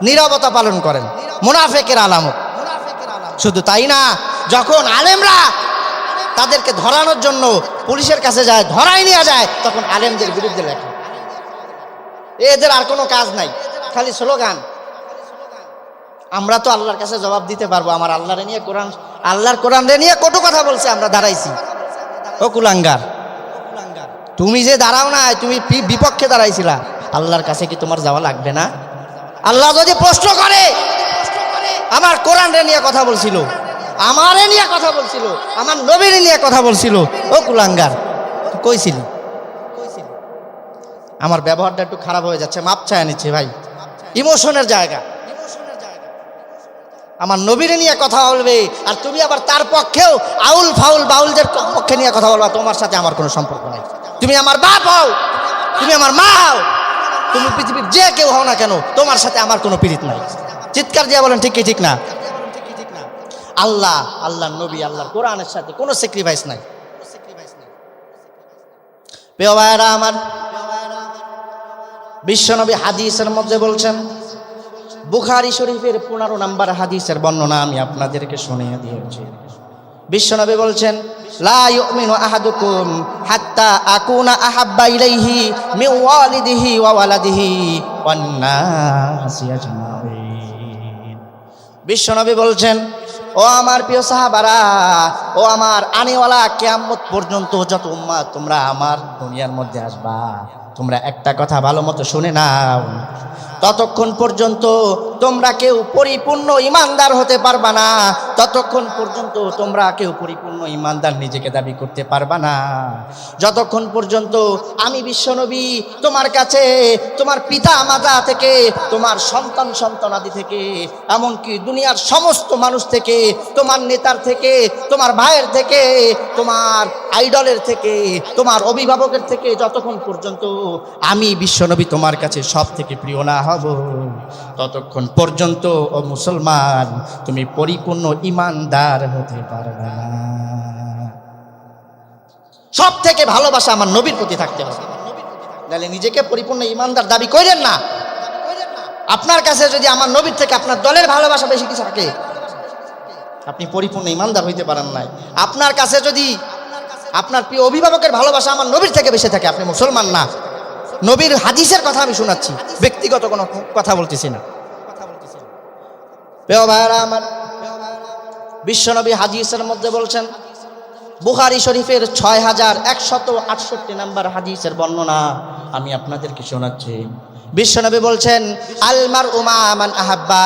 [SPEAKER 1] নীরবতা পালন করেন, মুনাফিকের আলামত। শুধু তাই না, যখন আলেমরা তাদেরকে ধরানোর জন্য পুলিশের কাছে যায়, ধরাই নিয়ে যায়, তখন আলেমদের বিরুদ্ধে লেখে। এদের আর কোনো কাজ নাই, খালি স্লোগান। আমরা তো আল্লাহর কাছে জবাব দিতে পারবো, আমার আল্লাহরে নিয়ে কোরআন, আল্লাহর কোরআনরে নিয়ে কটু কথা বলছে, আমরা দাঁড়াইছি। ও কুলাঙ্গার, তুমি যে দাঁড়াও না, তুমি বিপক্ষে দাঁড়াইছিলা, আল্লাহর কাছে কি তোমার যাওয়া লাগবে না? আল্লাহ যদি প্রশ্ন করে, আমার কোরআনরে নিয়ে কথা বলছিল, আমারে নিয়ে কথা বলছিল, আমার নবীর নিয়ে কথা বলছিল, ও কুলাঙ্গার কইছিল। আমার ব্যবহারটা একটু খারাপ হয়ে যাচ্ছে, মাপ চায় নিচ্ছে ভাই, ইমোশনের জায়গা। আমার নবীরে নিয়ে কথা বলবে, আর তুমি আবার তার পক্ষেও আউল ফাউল বাউলদের পক্ষে নিয়ে কথা বলবা, তোমার সাথে আমার কোনো সম্পর্ক নাই। তুমি আমার বাপ হও, তুমি আমার মা হও, তুমি পৃথিবীর যে কেউ হও না কেন, তোমার সাথে আমার কোনো পীড়িত নাই। চিৎকার দিয়ে বলেন ঠিক কি ঠিক না? আল্লাহ, আল্লাহর নবী, আল্লাহর কোরআনের সাথে কোনো স্যাক্রিফাইস নাই। প্রিয় ভাইরা আমার, বিশ্বনবী হাদিসের মধ্যে বলছেন, বুখারী শরীফের 15 নম্বর হাদিসের বর্ণনা আমি আপনাদেরকে শুনিয়ে দিয়েছি। বিশ্বনবী বলছেন, লা ইউমিনু আহাদুকুম হাত্তা আকুনা আহাব্বা ইলাইহি মিন ওয়ালিদিহি ওয়া ওয়ালাদিহি ওয়ান নাসি আজমাইন। বিশ্বনবী বলছেন, ও আমার প্রিয় সাহাবারা, ও আমার আনেওয়ালা কিয়ামত পর্যন্ত যত উম্মাত তোমরা আমার দুনিয়ার মধ্যে আসবা, তোমরা একটা কথা ভালো মতো শুনে নাও, ততক্ষণ পর্যন্ত তোমরা কেউ পরিপূর্ণ ইমানদার হতে পারবা না, ততক্ষণ পর্যন্ত তোমরা কেউ পরিপূর্ণ ইমানদার নিজেকে দাবি করতে পারবা না, যতক্ষণ পর্যন্ত আমি বিশ্বনবী তোমার কাছে, তোমার পিতা মাতা থেকে, তোমার সন্তান সন্তানাদি থেকে, এমনকি দুনিয়ার সমস্ত মানুষ থেকে, তোমার নেতার থেকে, তোমার ভাইয়ের থেকে, তোমার আইডলের থেকে, তোমার অভিভাবকের থেকে, যতক্ষণ পর্যন্ত আমি বিশ্বনবী তোমার কাছে সব থেকে প্রিয় না হব, ততক্ষণ পর্যন্ত ও মুসলমান তুমি পরিপূর্ণ ইমানদার হতে পারবে না। সব থেকে ভালোবাসা আমার নবীর প্রতি থাকতে হবে, তাহলে নিজেকে পরিপূর্ণ ইমানদার দাবি করেন না। আপনার কাছে যদি আমার নবীর থেকে আপনার দলের ভালোবাসা বেশি কিছু থাকে, আপনি পরিপূর্ণ ইমানদার হইতে পারেন নাই। আপনার কাছে যদি আপনার প্রিয় অভিভাবকের ভালোবাসা আমার নবীর থেকে বেশি থাকে, আপনি মুসলমান না। নবীর হাদিসের কথা আমি শোনাচ্ছি, ব্যক্তিগত কোনো কথা বলতেছি না। প্রিয় ভাইরা আমার, বিশ্বনবী হাদিসের মধ্যে বলছেন, বুখারী শরীফের 6168 নম্বর হাদিসের বর্ণনা আমি আপনাদেরকে শোনাচ্ছি। বিশ্বনবী বলছেন, আলমার উমা মান আহাব্বা,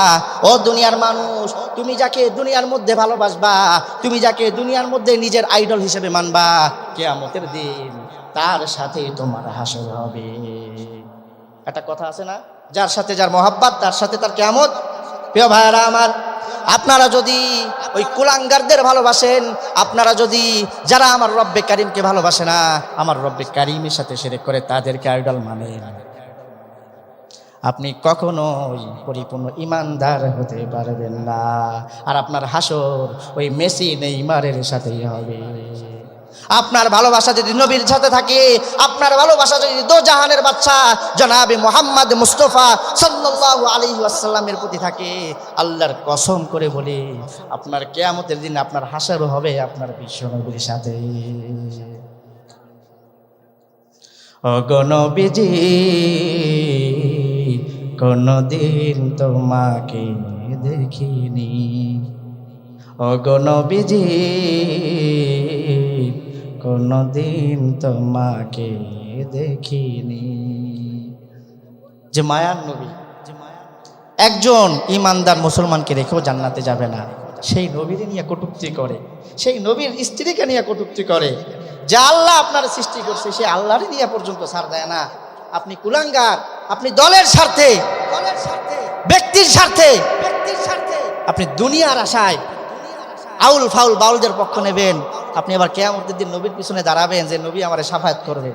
[SPEAKER 1] ও দুনিয়ার মানুষ, তুমি যাকে দুনিয়ার মধ্যে ভালোবাসবা, তুমি যাকে দুনিয়ার মধ্যে নিজের আইডল হিসেবে মানবা, কিয়ামতের দিন তার সাথে তোমার হাসর হবে। একটা কথা আছে না, যার সাথে যার মহাব্বত তার সাথে তার কিয়ামত। প্রিয় ভাইরা আমার, আপনারা যদি ওই কুলাঙ্গারদের ভালোবাসেন, আপনারা যদি যারা আমার রব্বে কারিমকে ভালোবাসে না, আমার রব্বে কারিমের সাথে শিরক করে তাদেরকে আইডল মানেন, আপনি কখনোই পরিপূর্ণ ইমানদার হতে পারবেন না। আর আপনার হাসর ওই মেসি নেইমারের সাথেই হবে। আপনার ভালোবাসা যদি নবীর সাথে থাকে, আপনার ভালোবাসা যদি দোজাহানের বাদশা জনাবে মুহাম্মদ মুস্তাফা সাল্লাল্লাহু আলাইহি ওয়াসাল্লামের প্রতি থাকে, আল্লাহর কসম করে বলি আপনার কিয়ামতের দিন আপনার হাসর হবে আপনার বিশ্ব নবীর সাথে। ওগো নবীজি কোনদিন তোমাকে দেখিনি, ওগো নবীজি কোনদিন তোমাকে দেখিনি। যে মায়ার নবী, একজন ইমানদার মুসলমানকে রেখেও জান্নাতে যাবে না, সেই নবীর নিয়ে কটূক্তি করে, সেই নবীর স্ত্রীকে নিয়ে কটূক্তি করে। যে আল্লাহ আপনার সৃষ্টি করছে সেই আল্লাহর নিয়ে পর্যন্ত ছাড় দেয় না। আপনি কুলাঙ্গার, আপনি দলের স্বার্থে, ব্যক্তির স্বার্থে, আপনি দুনিয়ার আশায় আউল ফাউল বাউলদের পক্ষ নেবেন। আপনি আবার কিয়ামতের দিন নবীর পিছনে দাঁড়াবেন যে নবী আমারে শাফায়াত করবে।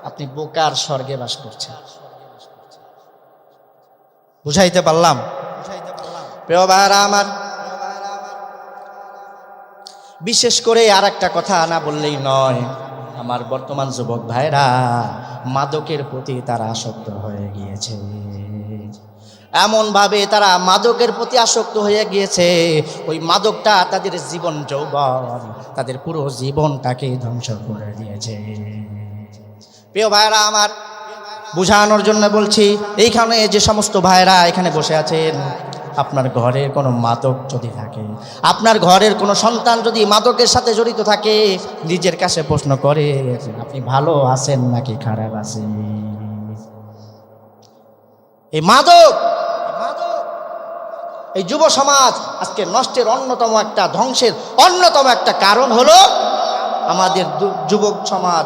[SPEAKER 1] আপনি বোকার স্বর্গে বাস করছেন। বুঝাইতে পারলাম? প্রিয় ভাইরা আমার, বিশেষ করে আর একটা কথা না বললেই নয়, আমার বর্তমান যুবক ভাইরা মাদকের প্রতি তারা আসক্ত হয়ে গিয়েছে। এমন ভাবে তারা মাদকের প্রতি আসক্ত হয়ে গিয়েছে, ওই মাদকটা তাদের জীবন যৌবন, তাদের পুরো জীবনটাকে ধ্বংস করে দিয়েছে। প্রিয় ভাইরা আমার, বুঝানোর জন্য বলছি, এইখানে যে সমস্ত ভাইরা এখানে বসে আছেন, আপনার ঘরের কোনো মাদক যদি থাকে, আপনার ঘরের কোনো সন্তান যদি মাদকের সাথে জড়িত থাকে, নিজের কাছে প্রশ্ন করে আপনি ভালো আছেন নাকি খারাপ আছেন। এই মাদক, এই যুব সমাজ আজকে নষ্টের অন্যতম একটা, ধ্বংসের অন্যতম একটা কারণ হলো আমাদের যুবক সমাজ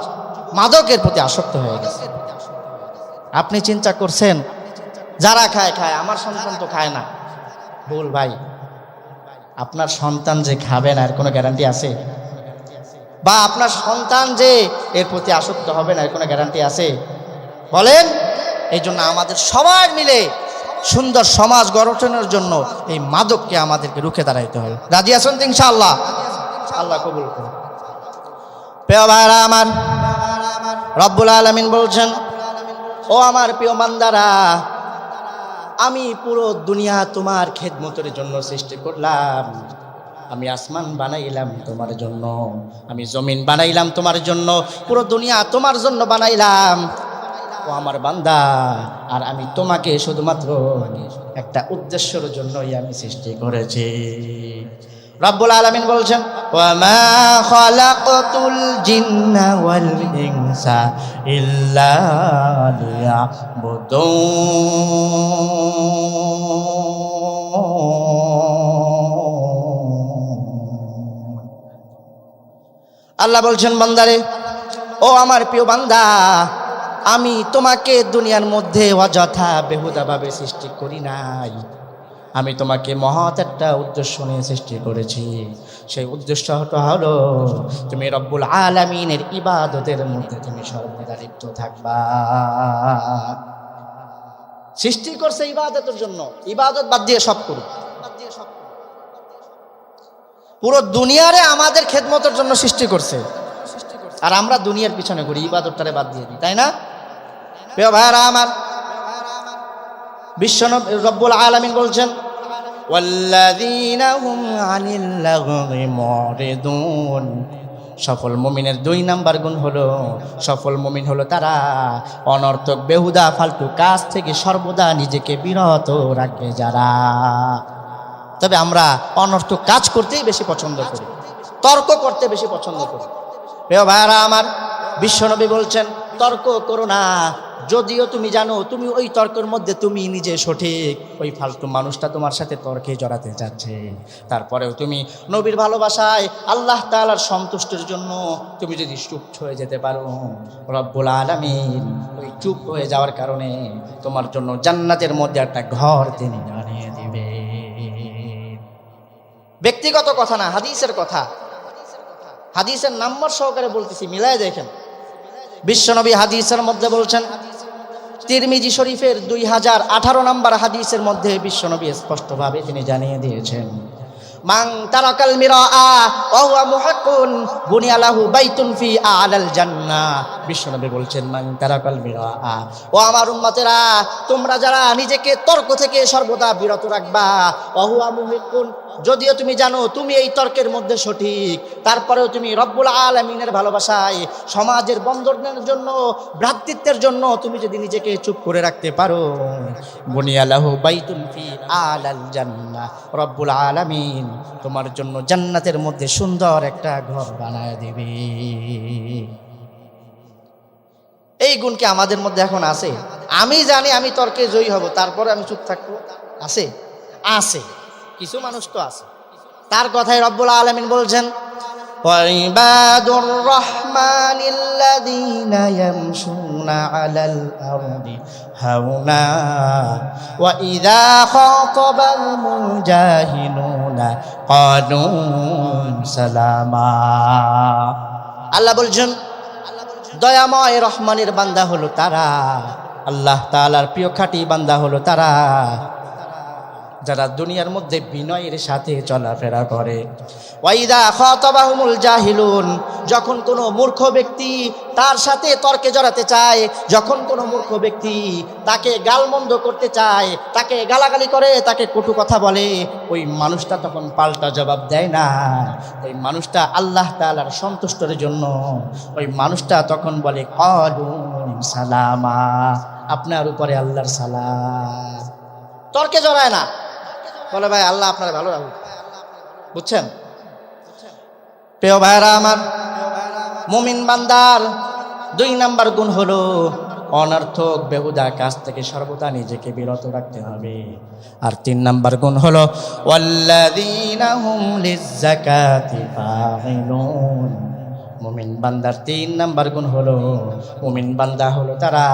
[SPEAKER 1] মাদকের প্রতি আসক্ত হয়ে গেছে। আপনি চিন্তা করছেন, যারা খায় খায়, আমার সন্তান তো খায় না। ভুল ভাই, আপনার সন্তান যে খাবে না এর কোনো গ্যারান্টি আছে? বা আপনার সন্তান যে এর প্রতি আসক্ত হবে না এর কোনো গ্যারান্টি আছে? বলেন। এই জন্য আমাদের সবাই মিলে সুন্দর সমাজ গঠনের জন্য এই মাদককে আমাদেরকে রুখে দাঁড়াইতে হবে। রাজি আছেন তো ইনশাআল্লাহ? আল্লাহ কবুল করুন। প্রিয় ভাইরা আমার, রব্বুল আলামিন বলছেন, ও আমার প্রিয় বান্দারা, আমি পুরো দুনিয়া তোমার খেদমতের জন্য সৃষ্টি করলাম। আমি আসমান বানাইলাম তোমার জন্য, আমি জমিন বানাইলাম তোমার জন্য, পুরো দুনিয়া তোমার জন্য বানাইলাম। ও আমার বান্দা, আর আমি তোমাকে শুধুমাত্র একটা উদ্দেশ্যের জন্যই আমি সৃষ্টি করেছি। রব্বুল আলামিন বলছেন, ওয়া মা খালাকতুল জিন্না ওয়াল ইনসা ইল্লা লিয়াবুদুন। আল্লাহ বলছেন, বান্দারে, ও আমার প্রিয় বান্দা, আমি তোমাকে দুনিয়ার মধ্যে অযথা বেহুদাভাবে সৃষ্টি করি নাই। আমি তোমাকে মহৎ একটা উদ্দেশ্য নিয়ে সৃষ্টি করেছি। সেই উদ্দেশ্যটা হলো তুমি রব্বুল আলামিনের ইবাদতের মধ্যে তুমি সর্বদা লিপ্ত থাকবা। সৃষ্টি করছে ইবাদতের জন্য, ইবাদত বাদ দিয়ে সব করো। পুরো দুনিয়ারে আমাদের খেদমতের জন্য সৃষ্টি করছে, আর আমরা দুনিয়ার পিছনে ঘুরি, ইবাদতটারে বাদ দিয়ে দিই, তাই না? প্রিয় ভাইরা আমার, বিশ্বনবী রব্বুল আলামিন বলছেন, ওয়াল্লাযীনা হুম আনিল লাগwi মুরিদুন। সফল মুমিনের 2 নাম্বার গুণ হলো, সফল মুমিন হলো তারা অনর্থক বেহুদা ফালতু কাজ থেকে সর্বদা নিজেকে বিরত রাখে যারা। তবে আমরা অনর্থক কাজ করতেই বেশি পছন্দ করি, তর্ক করতে বেশি পছন্দ করি। প্রিয় ভাইরা আমার, বিশ্বনবী বলছেন, তর্ক করো না, যদিও তুমি জানো তুমি ওই তর্কের মধ্যে তুমি নিজে সঠিক, ওই ফালতু মানুষটা তোমার সাথে তর্কে জড়াতে যাচ্ছে। তারপরেও তুমি নবীর ভালোবাসায়, আল্লাহ তাআলার সন্তুষ্টির জন্য তুমি যদি চুপ হয়ে যেতে পারো, রব্বুল আলামিন ওই চুপ হয়ে যাওয়ার কারণে তোমার জন্য জান্নাতের মধ্যে একটা ঘর তিনি বানিয়ে দিবে। ব্যক্তিগত কথা না, হাদিসের কথা। হাদিসের নাম্বার সহকারে বলতেছি, মিলায় দেখেন। বিশ্বনবী হাদিসের মধ্যে বলছেন, তিরমিজি শরীফের 2018 নম্বর হাদিসের মধ্যে বিশ্বনবী স্পষ্টভাবে তিনি জানিয়ে দিয়েছেন, মান তারাকাল মিরাআ ওয়া হুয়া মুহাক্কুন বুনিয়া লাহু বাইতুন ফি আলাল জান্নাহ। বিশ্বনবী বলছেন, মান তারাকাল মিরাআ, ও আমার উম্মতেরা, তোমরা যারা নিজেকে তর্ক থেকে সর্বদা বিরত রাখবা, ওয়া হুয়া মুহাক্কুন, যদিও তুমি জানো তুমি এই তর্কের মধ্যে সঠিক, তারপরেও তুমি রব্বুল আলামিনের ভালোবাসায়, সমাজের বন্ধনের জন্য, ভ্রাতৃত্বের জন্য তুমি যদি নিজেকে চুপ করে রাখতে পারো, বুনিয়া লাহু বাইতুন ফি আলাল জান্নাহ, রব্বুল আলামিন তোমার জন্য জান্নাতের মধ্যে সুন্দর একটা ঘর বানায় দিবে। এই গুণ কি আমাদের মধ্যে এখন আছে? আমি জানি আমি তর্কে জয়ী হব, তারপরে আমি চুপ থাকবো? আছে? আছে, কিছু মানুষ তো আছে। তার কথাই রব্বুল আলামিন বলছেন, ওয়াইবাদুর রহমানিল্লাযীনা ইয়ামশুনা আলাল আরদি হাওনা ওয়া ইযা খাতাবাহুমুল জাহিলুনা ক্বালু সালামা। আল্লাহ বলছেন, দয়াময় রহমানের বান্দা হলো তারা, আল্লাহ তাআলার প্রিয় খাঁটি বান্দা হলো তারা যারা দুনিয়ার মধ্যে বিনয়ের সাথে চলাফেরা করে। ওয়াইদা খাতাবাহুমুল জাহিলুন, যখন কোনো মূর্খ ব্যক্তি তার সাথে তর্কে জড়াতে চায়, যখন কোনো মূর্খ ব্যক্তি তাকে গালমন্দ করতে চায়, তাকে গালাগালি করে, তাকে কটু কথা বলে, ওই মানুষটা তখন পাল্টা জবাব দেয় না। ওই মানুষটা আল্লাহ তাআলার সন্তুষ্টের জন্য ওই মানুষটা তখন বলে ক্বালু সালামা, আপনার উপরে আল্লাহর সালাম। তর্কে জড়ায় না, বলে ভাই আল্লাহ আপনার ভালো রাখুন। বুঝছেন? প্রিয় ভাইরা আমার, মুমিন বান্দার 2 নাম্বার গুণ হলো অনর্থক বেহুদা কাজ থেকে সর্বদা নিজেকে বিরত রাখতে হবে। আর 3 নাম্বার গুণ হলো ওয়াল্লাযীনা হুম লিয-যাকাতি ফাঈলুন। মুমিন বান্দার 3 নাম্বার গুণ হলো, মুমিন বান্দা হলো তারা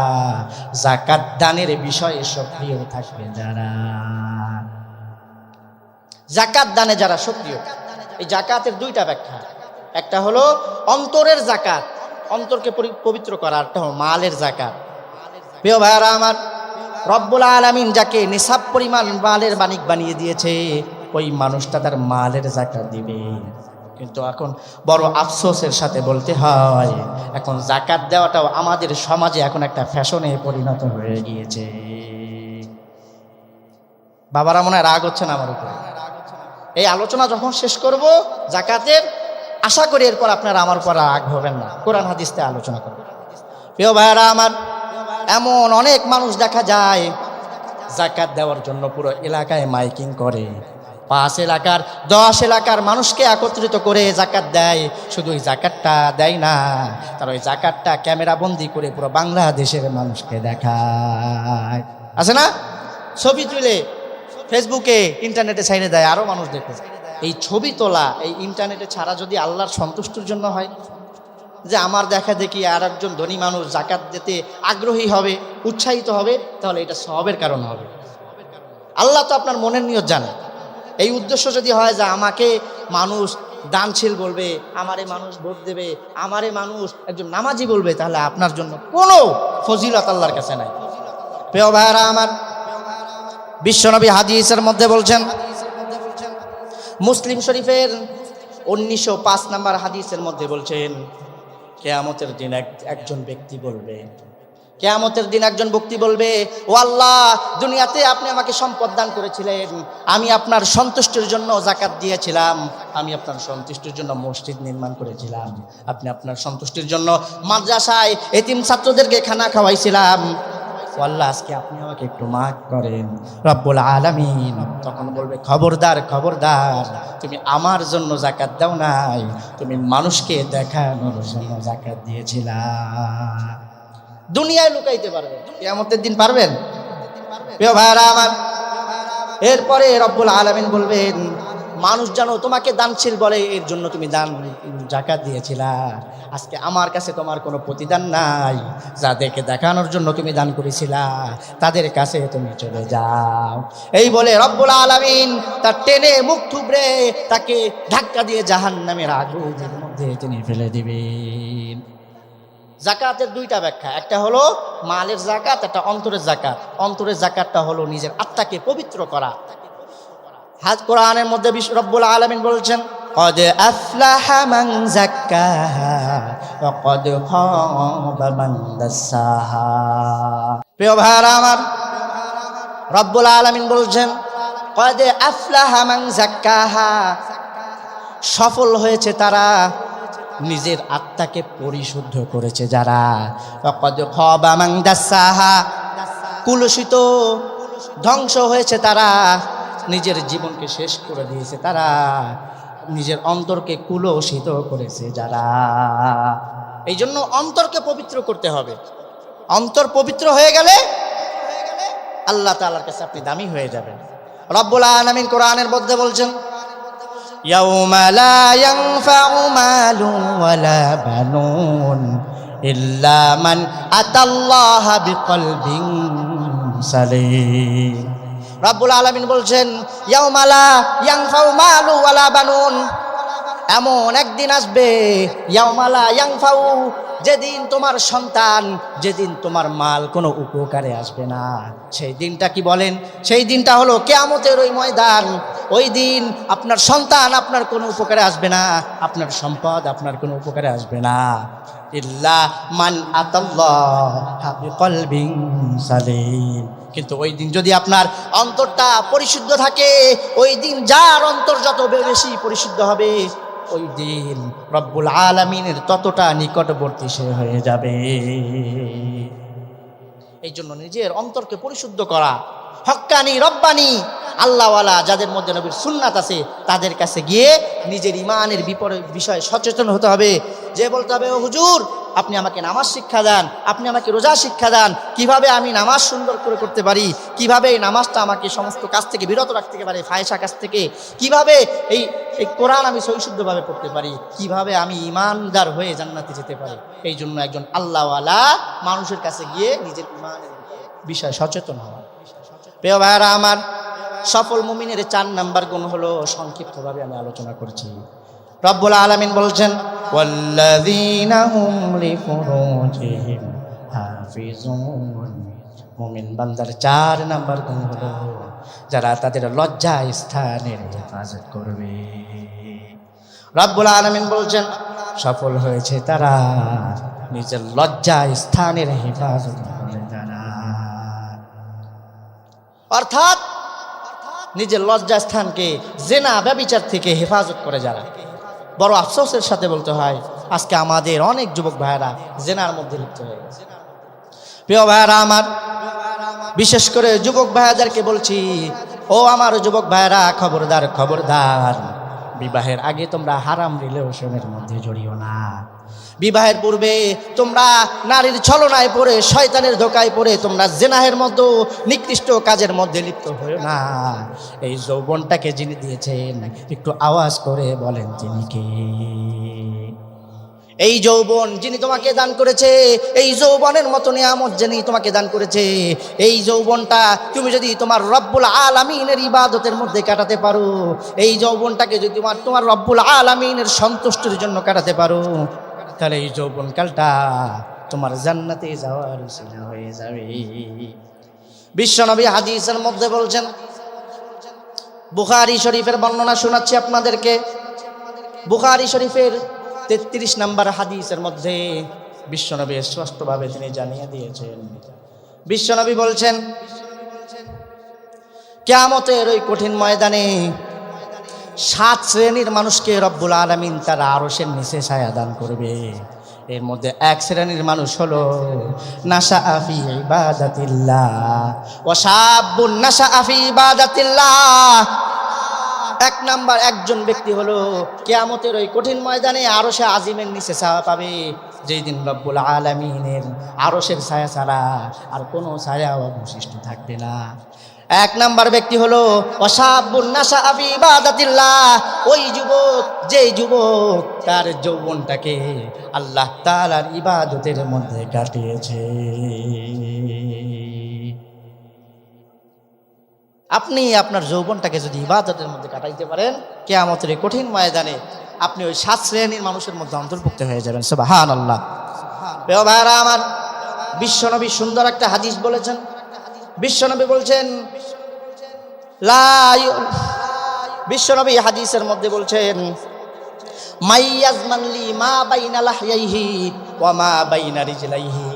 [SPEAKER 1] যাকাত দানের বিষয়ে সক্রিয় থাকবে। যারা যাকাত দানে যারা সক্রিয়, এই যাকাতের 2টা ব্যাখ্যা। একটা হলো অন্তরের যাকাত, অন্তরকে পবিত্র করা, একটা হলো মালের যাকাত। প্রিয় ভাইরা আমার, রব্বুল আলামিন যাকে নিসাব পরিমাণ মালের মালিক বানিয়ে দিয়েছে, ওই মানুষটা তার মালের যাকাত দিবে। কিন্তু এখন বড় আফসোসের সাথে বলতে হয়, এখন যাকাত দেওয়াটাও আমাদের সমাজে এখন একটা ফ্যাশনে পরিণত হয়ে গিয়েছে। বাবারা মনে হয় রাগ হচ্ছে না আমার উপরে? এই আলোচনা যখন শেষ করব যাকাতের, আশা করি এরপর আপনারা আমার উপর রাগ হবেন না, কোরআন হাদিসতে আলোচনা করবেন। প্রিয় ভাইরা আমার, এমন অনেক মানুষ দেখা যায় যাকাত দেওয়ার জন্য পুরো এলাকায় মাইকিং করে, 5 এলাকার 10 এলাকার মানুষকে একত্রিত করে যাকাত দেয়। শুধু ওই যাকাতটা দেয় না, তার ওই যাকাতটা ক্যামেরা বন্দি করে পুরো বাংলাদেশের মানুষকে দেখায়। আছে না? ছবি তুলে ফেসবুকে, ইন্টারনেটে ছাইড়ে দেয়, আরো মানুষ দেখে। এই ছবি তোলা, এই ইন্টারনেটে ছাড়া যদি আল্লাহর সন্তুষ্টির জন্য হয়, যে আমার দেখা দেখি আর একজন ধনী মানুষ যাকাত দিতে আগ্রহী হবে, উৎসাহিত হবে, তাহলে এটা সওয়াবের কারণ হবে। আল্লাহ তো আপনার মনের নিয়ত জানে। এই উদ্দেশ্য যদি হয় যে আমাকে মানুষ দানশীল বলবে, আমারে মানুষ ভোট দেবে, আমারে মানুষ একজন নামাজি বলবে, তাহলে আপনার জন্য কোনো ফজিলত আল্লাহর কাছে নাই। প্রিয় ভাইরা আমার, বিশ্বনবী হাদিসের মধ্যে বলছেন, মুসলিম শরীফের 1905 নম্বর হাদিসের মধ্যে বলছেন, কিয়ামতের দিন একজন ব্যক্তি বলবে, কিয়ামতের দিন একজন ব্যক্তি বলবে, ও আল্লাহ, দুনিয়াতে আপনি আমাকে সম্পদ দান করেছিলেন, আমি আপনার সন্তুষ্টির জন্য যাকাত দিয়েছিলাম, আমি আপনার সন্তুষ্টির জন্য মসজিদ নির্মাণ করেছিলাম, আপনি আপনার সন্তুষ্টির জন্য মাদ্রাসায় এতিম ছাত্রদেরকে খানা খাওয়াইছিলাম, আল্লাহ আজকে আপনি আমাকে একটু মাফ করেন। রব্বুল আলামিন তখন বলবে, খবরদার খবরদার, তুমি আমার জন্য যাকাত দাও নাই, তুমি মানুষকে দেখানোর জন্য যাকাত দিয়েছিলা। দুনিয়ায় লুকাইতে পারবেন, কিয়ামতের দিন পারবেন? প্রিয় ভাইরা আমার, এরপরে রব্বুল আলামিন বলবেন, মানুষ যেন তোমাকে দানশীল বলে, এর জন্য তুমি দান জাকাত দিয়েছিলা। আজকে আমার কাছে তোমার কোনো প্রতিদান নাই, যাদেরকে দেখানোর জন্য তুমি দান করেছিলা তাদের কাছে তুমি চলে যাও। এই বলে রব্বুল আলামিন তার টেনে মুখ থুবড়ে তাকে ধাক্কা দিয়ে জাহান্নামের আগুনের মধ্যে তিনি ফেলে দিবেন। জাকাতের দুইটা ব্যাখ্যা, একটা হলো মালের জাকাত, একটা অন্তরের জাকাত। অন্তরের জাকাতটা হলো নিজের আত্মাকে পবিত্র করা। হাজ কোরআনের মধ্যে রব্বুল আলামিন বলছেন, قد أفلح من زكاها وقد خاب من دساها। প্রিয় ভাইরা আমার, রব্বুল আলামিন বলছেন قد أفلح من زكاها, সফল হয়েছে তারা নিজের আত্মাকে পরিশুদ্ধ করেছে যারা। وقد خاب من دساها, কুলুষিত ধ্বংস হয়েছে তারা, নিজের জীবনকে শেষ করে দিয়েছে তারা, নিজের অন্তরকে কুলসিত করেছে যারা। এই জন্য অন্তরকে পবিত্র করতে হবে। অন্তর পবিত্র হয়ে গেলে আল্লাহ তাআলার কাছে আপনি দামি হয়ে যাবেন। রব্বুল আলামিন কোরআনের মধ্যে বলছেন, ইয়াউমা লা ইয়ানফাউ মালুন ওয়ালা বানুন ইল্লা মান আতাল্লাহা বিকলবিন সালিম। রব্বুল আলামিন বলছেন, ইয়াউমা লা ইয়ানফাউ মালু ওয়ালা বানুন, এমন একদিন আসবে, ইয়াউমা লা ইয়ানফাউ, যেদিন তোমার সন্তান, যেদিন তোমার মাল কোনো উপকারে আসবে না। সেই দিনটা কি বলেন? সেই দিনটা হলো কিয়ামতের ওই ময়দান। ওই দিন আপনার সন্তান আপনার কোনো উপকারে আসবে না, আপনার সম্পদ আপনার কোনো উপকারে আসবে না। ইল্লা মান আতাল্লাহা বিকলবিন সালিম। কিন্তু ওই দিন যদি আপনার অন্তরটা পরিশুদ্ধ থাকে, ওই দিন যার অন্তর যত বেশি পরিশুদ্ধ হবে, ওই দিন রব্বুল আলামিনের ততটা নিকটবর্তী সে হয়ে যাবে। এই জন্য নিজের অন্তরকে পরিশুদ্ধ করা, হক্কানি রব্বানি আল্লাহওয়ালা যাদের মধ্যে নবীর সুন্নাত আছে তাদের কাছে গিয়ে নিজের ইমানের বিষয়ে সচেতন হতে হবে। যে বলতে হবে, ও হুজুর আপনি আমাকে নামাজ শিক্ষা দেন, আপনি আমাকে রোজা শিক্ষা দেন, কিভাবে আমি নামাজ সুন্দর করে করতে পারি, কিভাবে এই নামাজটা আমাকে সমস্ত কাজ থেকে বিরত রাখতে পারে, ফায়সা কাজ থেকে, কিভাবে এই কোরআন আমি সহিশুদ্ধভাবে পড়তে পারি, কিভাবে আমি ইমানদার হয়ে জান্নাতে যেতে পারি। এই জন্য একজন আল্লাহওয়ালা মানুষের কাছে গিয়ে নিজের ইমানের বিষয়ে সচেতন হওয়া। প্রিয় ভাইরা আমার, সফল মুমিনের 4 নাম্বার গুণ হলো, সংক্ষিপ্তভাবে আমি আলোচনা করছি। রব্বুল আলামিন বলছেন, ওয়াল্লাযীনা হুম লিফুরুজিহিম হাফিজুন, মুমিন বান্দার 4 নাম্বার গুণ হলো যারা তাদের লজ্জা স্থানের হেফাজত করবে। রব্বুল আলামিন বলছেন, সফল হয়েছে তারা নিজের লজ্জা স্থানের হেফাজত করে যারা। অর্থাৎ নিজের লজ্জা স্থানকে জিনা ব্যভিচার থেকে হেফাজত করে যারা। বড় আফসোসের সাথে বলতে হয়, আজকে আমাদের অনেক যুবক ভাইয়েরা জিনার মধ্যে লিপ্ত হয়ে গেছে। প্রিয় ভাইয়েরা আমার, বিশেষ করে যুবক ভাইয়াদেরকে বলছি, ও আমার যুবক ভাইয়েরা, খবরদার খবরদার, বিবাহের আগে তোমরা হারাম রিলেশনের মধ্যে জড়িও না। বিবাহের পূর্বে তোমরা নারীর ছলনায় পড়ে, শয়তানের ধোকায় পড়ে তোমরা জিনাহের মতো নিকৃষ্ট কাজের মধ্যে লিপ্ত হয়েও না। এই যৌবনটাকে যিনি দিয়েছেন একটু আওয়াজ করে বলেন তিনি কে? এই যৌবন যিনি তোমাকে দান করেছে, এই যৌবনের মতো নিয়ামত যিনি তোমাকে দান করেছে, এই যৌবনটা তুমি যদি তোমার রব্বুল আলামিনের ইবাদতের মধ্যে কাটাতে পারো, এই যৌবনটাকে যদি তোমার রব্বুল আলামিনের সন্তুষ্টির জন্য কাটাতে পারো, তাহলে এই যৌবনকালটা তোমার জান্নাতে যাওয়ার উসিলা হয়ে যাবে। বিশ্বনবী হাদিসের মধ্যে বলছেন, বুখারী শরীফের বর্ণনা শোনাচ্ছি আপনাদেরকে। বুখারী শরীফের 33 নম্বর হাদিসের মধ্যে বিশ্বনবী স্পষ্টভাবে তিনি জানিয়ে দিয়েছেন। বিশ্বনবী বলছেন, কিয়ামতের ওই কঠিন ময়দানে 7 শ্রেণীর মানুষকে রব্বুল আলামিন তার আরশের নিচে ছায়া দান করবে। এর মধ্যে 1 শ্রেণীর মানুষ হলো নাশাআ ফি ইবাদাতিল্লাহ ওয়া শাবুন নাশাআ ফি ইবাদাতিল্লাহ। 1 নাম্বার একজন ব্যক্তি হলো কিয়ামতের ওই কঠিন ময়দানে আরশে আজিমের নিচে ছায়া পাবে, যেই দিন রব্বুল আলামিনের আরশের ছায়া ছাড়া আর কোনো ছায়া অবশিষ্ট থাকবে না। এক নাম্বার ব্যক্তি হলো ওয়াশাবুন নাশা ফি ইবাদাতিল্লাহ, ওই যুবক যেই যুবক তার যৌবনটাকে আল্লাহ তাআলার ইবাদতের মধ্যে কাটিয়েছে। আপনি আপনার যৌবনটাকে যদি ইবাদতের মধ্যে কাটাইতে পারেন, কিয়ামতের এই কঠিন ময়দানে আপনি ওই 7 শ্রেণীর মানুষের মধ্যে অন্তর্ভুক্ত হয়ে যাবেন। সুবহানাল্লাহ। প্রিয় ভাইরা আমার, বিশ্বনবী সুন্দর একটা হাদিস বলেছেন। বিশ্বনবী বলছেন বিশ্বনবী হাদিসের মধ্যে বলছেন, মাইয়াজমানলি মা বাইনা লাহইহি ওয়া মা বাইনা রিজলাইহি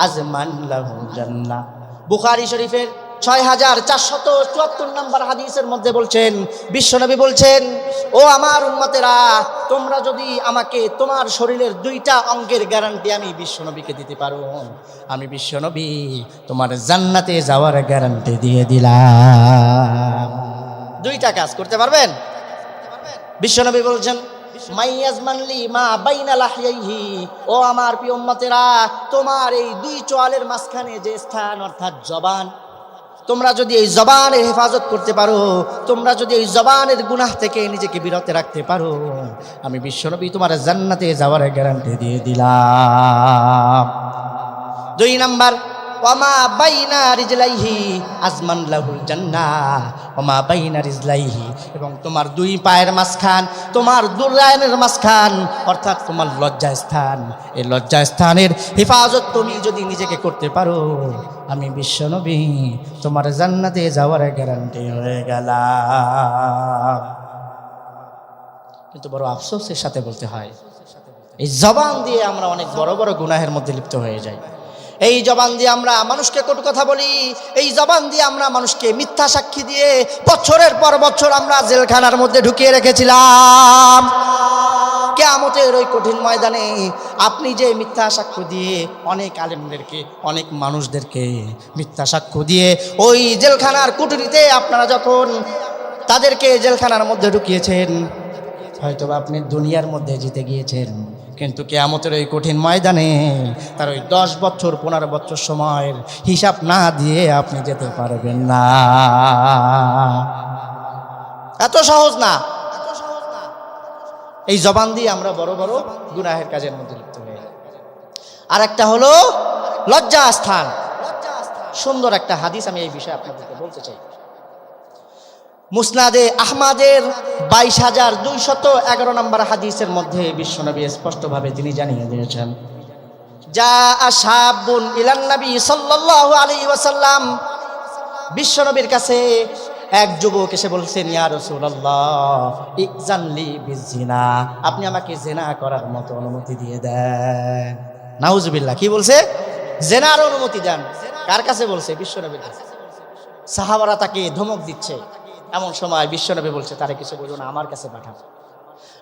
[SPEAKER 1] আজমান লাহু জান্নাহ। বুখারী শরীফের 6474 নম্বর হাদিসের মধ্যে বলছেন, বিশ্বনবী বলছেন, ও আমার উম্মতেরা, তোমরা যদি আমাকে তোমার শরীরের 2টা অঙ্গের গ্যারান্টি আমি বিশ্বনবীকে দিতে পারো, আমি বিশ্বনবী তোমার জান্নাতে যাওয়ার গ্যারান্টি দিয়ে দিলাম। 2টা কাজ করতে পারবেন? বিশ্বনবী বলছেন, মাইয়াজমানলি মা বাইনা লাহইহি, ও আমার প্রিয় উম্মতেরা, তোমার এই 2 চোয়ালের মাঝখানে যে স্থান অর্থাৎ জবান, তোমরা যদি এই জবানের হেফাজত করতে পারো, তোমরা যদি এই জবানের গুনাহ থেকে নিজেকে বিরত রাখতে পারো, আমি বিশ্বনবী তোমার জান্নাতে যাওয়ার গ্যারান্টি দিয়ে দিলাম। 2 নাম্বার, ওয়ামা বাইনা রিজলাইহি আজমান লাহুল জান্নাহ, ওয়ামা বাইনা রিজলাইহি, এবং তোমার 2 পায়ের মাঝখান, তোমার দুরায়নের মাঝখান অর্থাৎ তোমার লজ্জাস্থান, এই লজ্জাস্থানের হেফাজত তুমি যদি নিজেকে করতে পারো, আমি বিশ্বনবী তোমার জান্নাতে যাওয়ার গ্যারান্টি হয়ে গেলাম। কিন্তু বড় আফসোসের সাথে বলতে হয়, এই জবান দিয়ে আমরা অনেক বড় বড় গুনাহের মধ্যে লিপ্ত হয়ে যাই। এই জবান দিয়ে আমরা মানুষকে কটু কথা বলি, এই জবান দিয়ে আমরা মানুষকে মিথ্যা সাক্ষী দিয়ে বছরের পর বছর আমরা জেলখানার মধ্যে ঢুকিয়ে রেখেছিলাম। কিয়ামতের ওই কঠিন ময়দানে আপনি যে মিথ্যা সাক্ষ্য দিয়ে অনেক আলেমদেরকে, অনেক মানুষদেরকে মিথ্যা সাক্ষ্য দিয়ে ওই জেলখানার কুঠুরিতে আপনারা যখন তাদেরকে জেলখানার মধ্যে ঢুকিয়েছেন, হয়তোবা আপনি দুনিয়ার মধ্যে জিতে গিয়েছেন, কিন্তু কিয়ামতের ওই কঠিন ময়দানে তার ওই 10 বছর 15 বছর সময়ের হিসাব না দিয়ে আপনি যেতে পারবেন না। এত সহজ না। এই জবান দিয়ে আমরা বড় বড় গুনাহের কাজের মধ্যে লিপ্ত হয়ে যাই। আর একটা হলো লজ্জা স্থান। সুন্দর একটা হাদিস আমি এই বিষয়ে আপনাদেরকে বলতে চাই। মুসনাদে আহমদের 22,211 নম্বর হাদিসের মধ্যে বিশ্বনবী স্পষ্টভাবে তিনি জানিয়ে দিয়েছেন, যা আশাবুন ইলান নবী সাল্লাল্লাহু আলাইহি ওয়াসাল্লাম, বিশ্বনবীর কাছে এক যুবক এসে বলছেন, ইয়া রাসূলুল্লাহ ইজানলি বিজিনা, আপনি আমাকে জিনা করার মতো অনুমতি দিয়ে দেন। নাউজুবিল্লাহ। কি বলছে? জিনার অনুমতি দেন। কার কাছে বলছে? বিশ্বনবীর কাছে। সাহাবারা তাকে ধমক দিচ্ছে। এমন সময় বিশ্বনবী বলছে, তারে কিছু বলুন না, আমার কাছে পাঠান।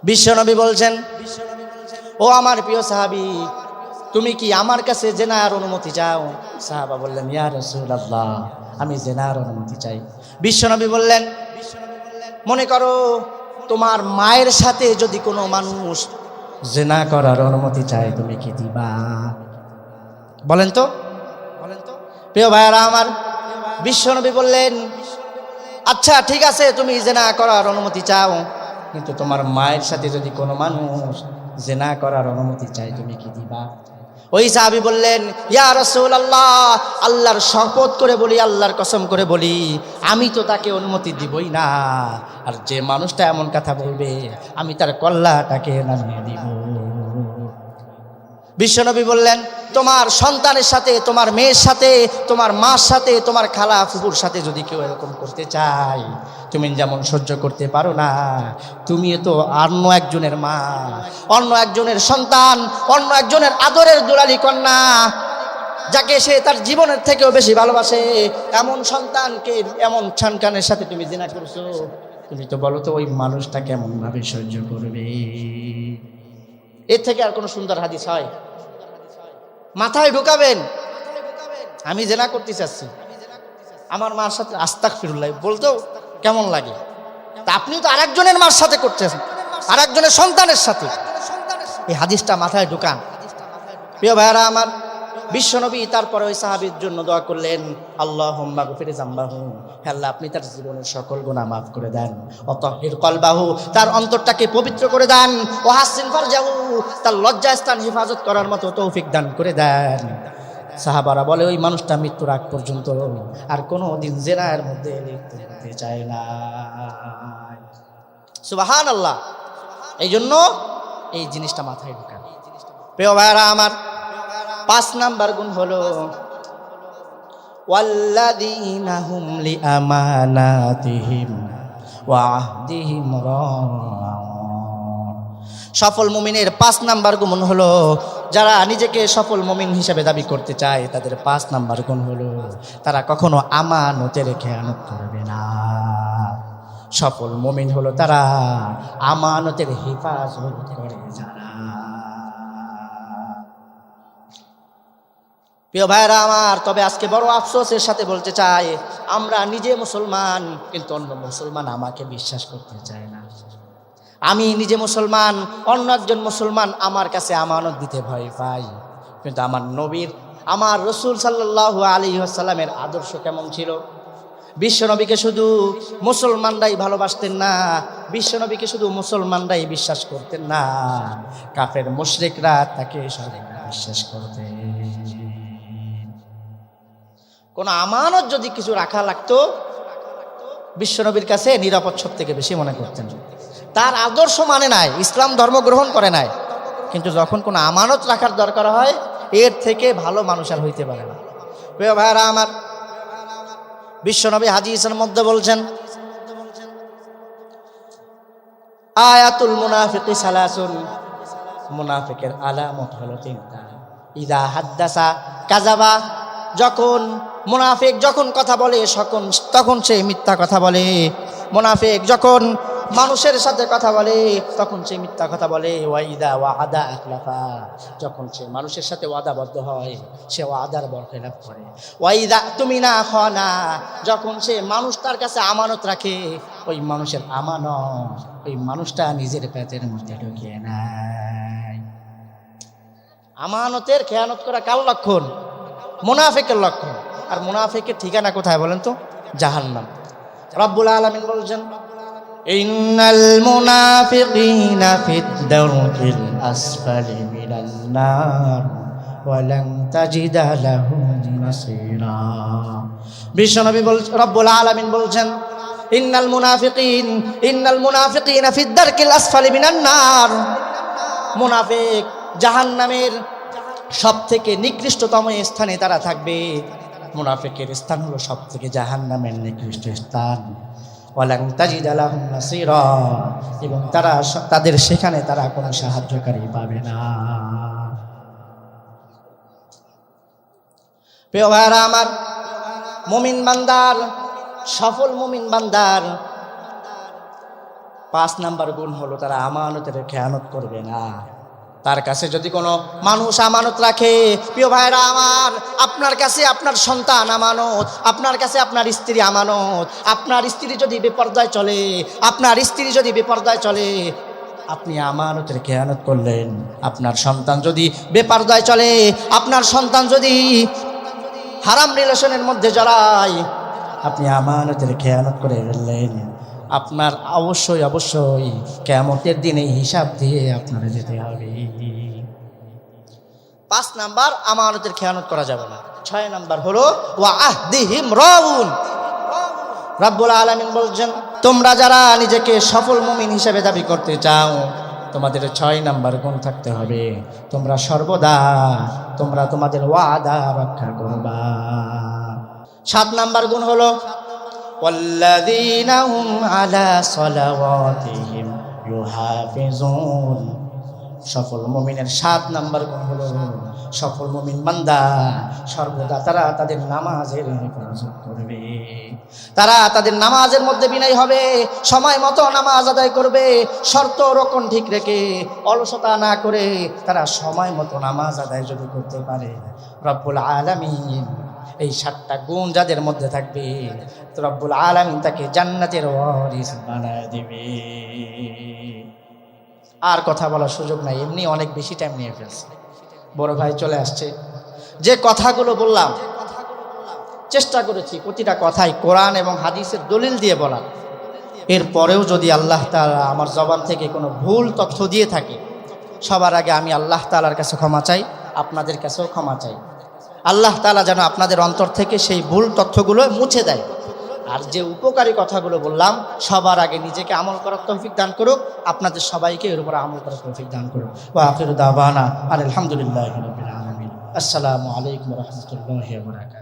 [SPEAKER 1] বিশ্বনবী বলছেন, ও আমার প্রিয় সাহাবী, তুমি কি আমার কাছে জিনার অনুমতি চাও? সাহাবা বললেন, ইয়া রাসূলুল্লাহ আমি জিনার অনুমতি চাই। বিশ্বনবী বললেন, মনে করো তোমার মায়ের সাথে যদি কোনো মানুষ জিনা করার অনুমতি চায়, তুমি কি দিবা? বলেন তো, প্রিয় ভাইরা আমার। বিশ্বনবী বললেন, আচ্ছা ঠিক আছে, তুমি জিনা করার অনুমতি চাও, কিন্তু তোমার মায়ের সাথে যদি কোনো মানুষ জিনা করার অনুমতি চায়, তুমি কি দিবা? ওই সাহাবী বললেন, ইয়া রাসূলুল্লাহ আল্লাহর শপথ করে বলি, আল্লাহর কসম করে বলি, আমি তো তাকে অনুমতি দিবই না, আর যে মানুষটা এমন কথা বলবে আমি তার কল্লাটাকে নামিয়ে দিব। বিশ্বনবী বললেন, তোমার সন্তানের সাথে, তোমার মেয়ের সাথে, তোমার মার সাথে, তোমার খালা ফুফুর সাথে যদি কেউ এরকম করতে চায়, তুমি যেমন সহ্য করতে পারো না, তুমি তো অন্য একজনের মা, অন্য একজনের সন্তান, অন্য একজনের আদরের দুলালি কন্যা, যাকে সে তার জীবনের থেকেও বেশি ভালোবাসে, এমন সন্তানকে এমন সন্তানের সাথে তুমি জিনা করছো, তুমি তো বলো তো ওই মানুষটা কেমন ভাবে সহ্য করবে? এর থেকে আর কোনো সুন্দর হাদিস হয়? মাথায় ঢুকাবেন, আমি জিনা করতে চাচ্ছি, আমার মার সাথে আস্তাগফিরুল্লাহ বলতেও কেমন লাগে, তা আপনি তো আরেকজনের মার সাথে করতেছেন, আরেকজনের সন্তানের সাথে। এই হাদিসটা মাথায় ঢুকান। প্রিয় ভাইরা আমার, বিশ্বনবী তারপরে ওই সাহাবীর জন্য দোয়া করলেন, আল্লাহুম্মা গফির যামবাহু, হে আল্লাহ আপনি তার জীবনের সকল গুনাহ মাফ করে দেন, ও তাহির কলবাহু, তার অন্তরটাকে পবিত্র করে দেন, ও হাসিন ফারজাহু, তার লজ্জাস্থান হেফাজত করার মতো তৌফিক দান করে দেন। সাহাবারা বলে ওই মানুষটা মৃত্যুর আগ পর্যন্ত আর কোনো দিন জিনার মধ্যে লিপ্ত হতে চায় না। সুবহানাল্লাহ। এই জন্য এই জিনিসটা মাথায় ঢোকান। প্রিয় ভাইরা আমার, 5 নাম্বার গুণ হলো ওয়াল্লাযীনা হুম লিআমানাতিহিম ওয়া আহদিহিম রাউন। সফল মুমিনের 5 নাম্বার গুণ হলো, যারা নিজেকে সফল মুমিন হিসেবে দাবি করতে চায় তাদের 5 নাম্বার গুণ হলো তারা কখনো আমানতের খেয়ানত করবে না। সফল মুমিন হলো তারা আমানতের হেফাজত করে যারা। প্রিয় ভাইরা আমার, তবে আজকে বড় আফসোসের সাথে বলতে চাই, আমরা নিজে মুসলমান কিন্তু অন্য মুসলমান আমাকে বিশ্বাস করতে চায় না। আমি নিজে মুসলমান, অন্য একজন মুসলমান আমার কাছে আমানত দিতে ভয় পাই। কিন্তু আমার নবীর, আমার রসুল সাল্লাল্লাহু আলাইহি ওয়াসাল্লামের আদর্শ কেমন ছিল? বিশ্বনবীকে শুধু মুসলমানরাই ভালোবাসতেন না, বিশ্বনবীকে শুধু মুসলমানরাই বিশ্বাস করতেন না, কাফের মুশরিকরা তাকে বিশ্বাস করতেন। কোন আমানত যদি কিছু রাখা লাগতো, বিশ্বনবীর কাছে নিরাপদ সব থেকে বেশি মনে করতেন। তার আদর্শ মানে নাই, ইসলাম ধর্ম গ্রহণ করে নাই, কিন্তু যখন কোনো আমানত রাখার দরকার হয় এর থেকে ভালো মানুষ আর হইতে পারে না। প্রিয় ভাইরা আমার, বিশ্বনবী হাদিসের মধ্যে বলছেন, আয়াতুল মুনাফিকি সালাসুন, মুনাফিকের আলামত হলো 3টা। ইদা হাদ্দাসা কাযাবা, যখন মুনাফিক যখন কথা বলে তখন সে মিথ্যা কথা বলে। মুনাফিক যখন মানুষের সাথে কথা বলে তখন সে মিথ্যা কথা বলে। ওয়াইদা ওয়াদা আখলাফা, যখন সে মানুষের সাথে ওয়াদাবদ্ধ হয় সে ওয়াদার বরখেলাপ করে। ওয়াইদা তুমিনা খানা, যখন সে মানুষ তার কাছে আমানত রাখে ওই মানুষের আমানত ওই মানুষটা নিজের পেটের মধ্যে ঢুকিয়ে নেয়। আমানতের খেয়ানত করা কার লক্ষণ? মুনাফিকের লক্ষণ। আর মুনাফিকের ঠিকানা কোথায় বলেন তো? জাহান্নাম। রব্বুল আলামিন বলছেন, ইন্নাল মুনাফিকিনা ফিদ দারকিল আসফালি মিনান নার ওয়া লান তাজিদা লাহুম নাসীরা। বিশ্বনবী রব্বুল আলামিন বলছেন, ইন্নাল মুনাফিকিনা ফিদ দারকিল আসফালি মিনান নার। মুনাফিক জাহান্নামের সবথেকে নিকৃষ্টতম স্থানে তারা থাকবে। মুনাফিকের স্থান হলো সবথেকে জাহান্নামের নিকৃষ্ট স্থান। ওয়ালান তাজিদা লাহুম নাসীরা, এবং তাদের সেখানে তারা কোনো সাহায্যকারী পাবে না। প্রিয় ভাইরা আমার, মুমিন বান্দার, সফল মুমিন বান্দার 5 নাম্বার গুণ হলো তারা আমানতের খেয়ানত করবে না। তার কাছে যদি কোনো মানুষ আমানত রাখে, প্রিয় ভাইরা আমার, আপনার কাছে আপনার সন্তান আমানত, আপনার কাছে আপনার স্ত্রী আমানত। আপনার স্ত্রী যদি বেপরদায় চলে, আপনার স্ত্রী যদি বেপরদায় চলে, আপনি আমানতের খেয়ানত করলেন। আপনার সন্তান যদি বেপরদায় চলে, আপনার সন্তান যদি হারাম রিলেশনের মধ্যে জড়ায়, আপনি আমানতের খেয়ানত করে ফেললেন। আপনার অবশ্যই কিয়ামতের দিনে হিসাব দিয়ে আপনারা যেতে হবে। 5 নাম্বার, আমানতের খেয়ানত করা যাবে না। 6 নাম্বার হলো ওয়া আহদিহিম রাউন। রব্বুল আলামিন বলছেন, তোমরা যারা নিজেকে সফল মুমিন হিসেবে দাবি করতে চাও, তোমাদের 6 নাম্বার গুণ থাকতে হবে। তোমরা সর্বদা তোমাদের ওয়াদা রক্ষা করবা। 7 নাম্বার গুণ হলো ওয়াল্লাযীনা হুম আলা সালাওয়াতিহিম ইউহাফিজুন। সফল মুমিনের 7 নাম্বার গুণ হলো, সফল মুমিন বান্দা সর্বদা তারা তাদের নামাজের হেফাজত করবে। তারা তাদের নামাজের মধ্যে বিনয় হবে, সময় মতো নামাজ আদায় করবে, শর্ত রকম ঠিক রেখে অলসতা না করে তারা সময় মতো নামাজ আদায় যদি করতে পারে, রব্বুল আলামিন এই 7টা গুণ যাদের মধ্যে থাকবে, তো রব্বুল আলামিন তাকে জান্নাতের ওয়ারিস বানায় দিবে। আর কথা বলার সুযোগ নাই, এমনি অনেক বেশি টাইম নিয়ে ফেলছে। বড় ভাই চলে আসছে, যে কথাগুলো বললাম চেষ্টা করেছি প্রতিটা কথাই কোরআন এবং হাদিসের দলিল দিয়ে বলার। এরপরেও যদি আল্লাহ তাআলা আমার জবান থেকে কোনো ভুল তথ্য দিয়ে থাকে, সবার আগে আমি আল্লাহ তাআলার কাছে ক্ষমা চাই, আপনাদের কাছেও ক্ষমা চাই। আল্লাহ তাআলা যেন আপনাদের অন্তর থেকে সেই ভুল তথ্যগুলো মুছে দেয়। আর যে উপকারী কথাগুলো বললাম, সবার আগে নিজেকে আমল করার তৌফিক দান করুক, আপনাদের সবাইকে এর উপর আমল করার তৌফিক দান করুক। ওয়া আখিরু দাওয়ানা আলহামদুলিল্লাহি রাব্বিল আলামিন। আসসালামু আলাইকুম ওয়া রাহমাতুল্লাহি ওয়া বারাকাতুহু।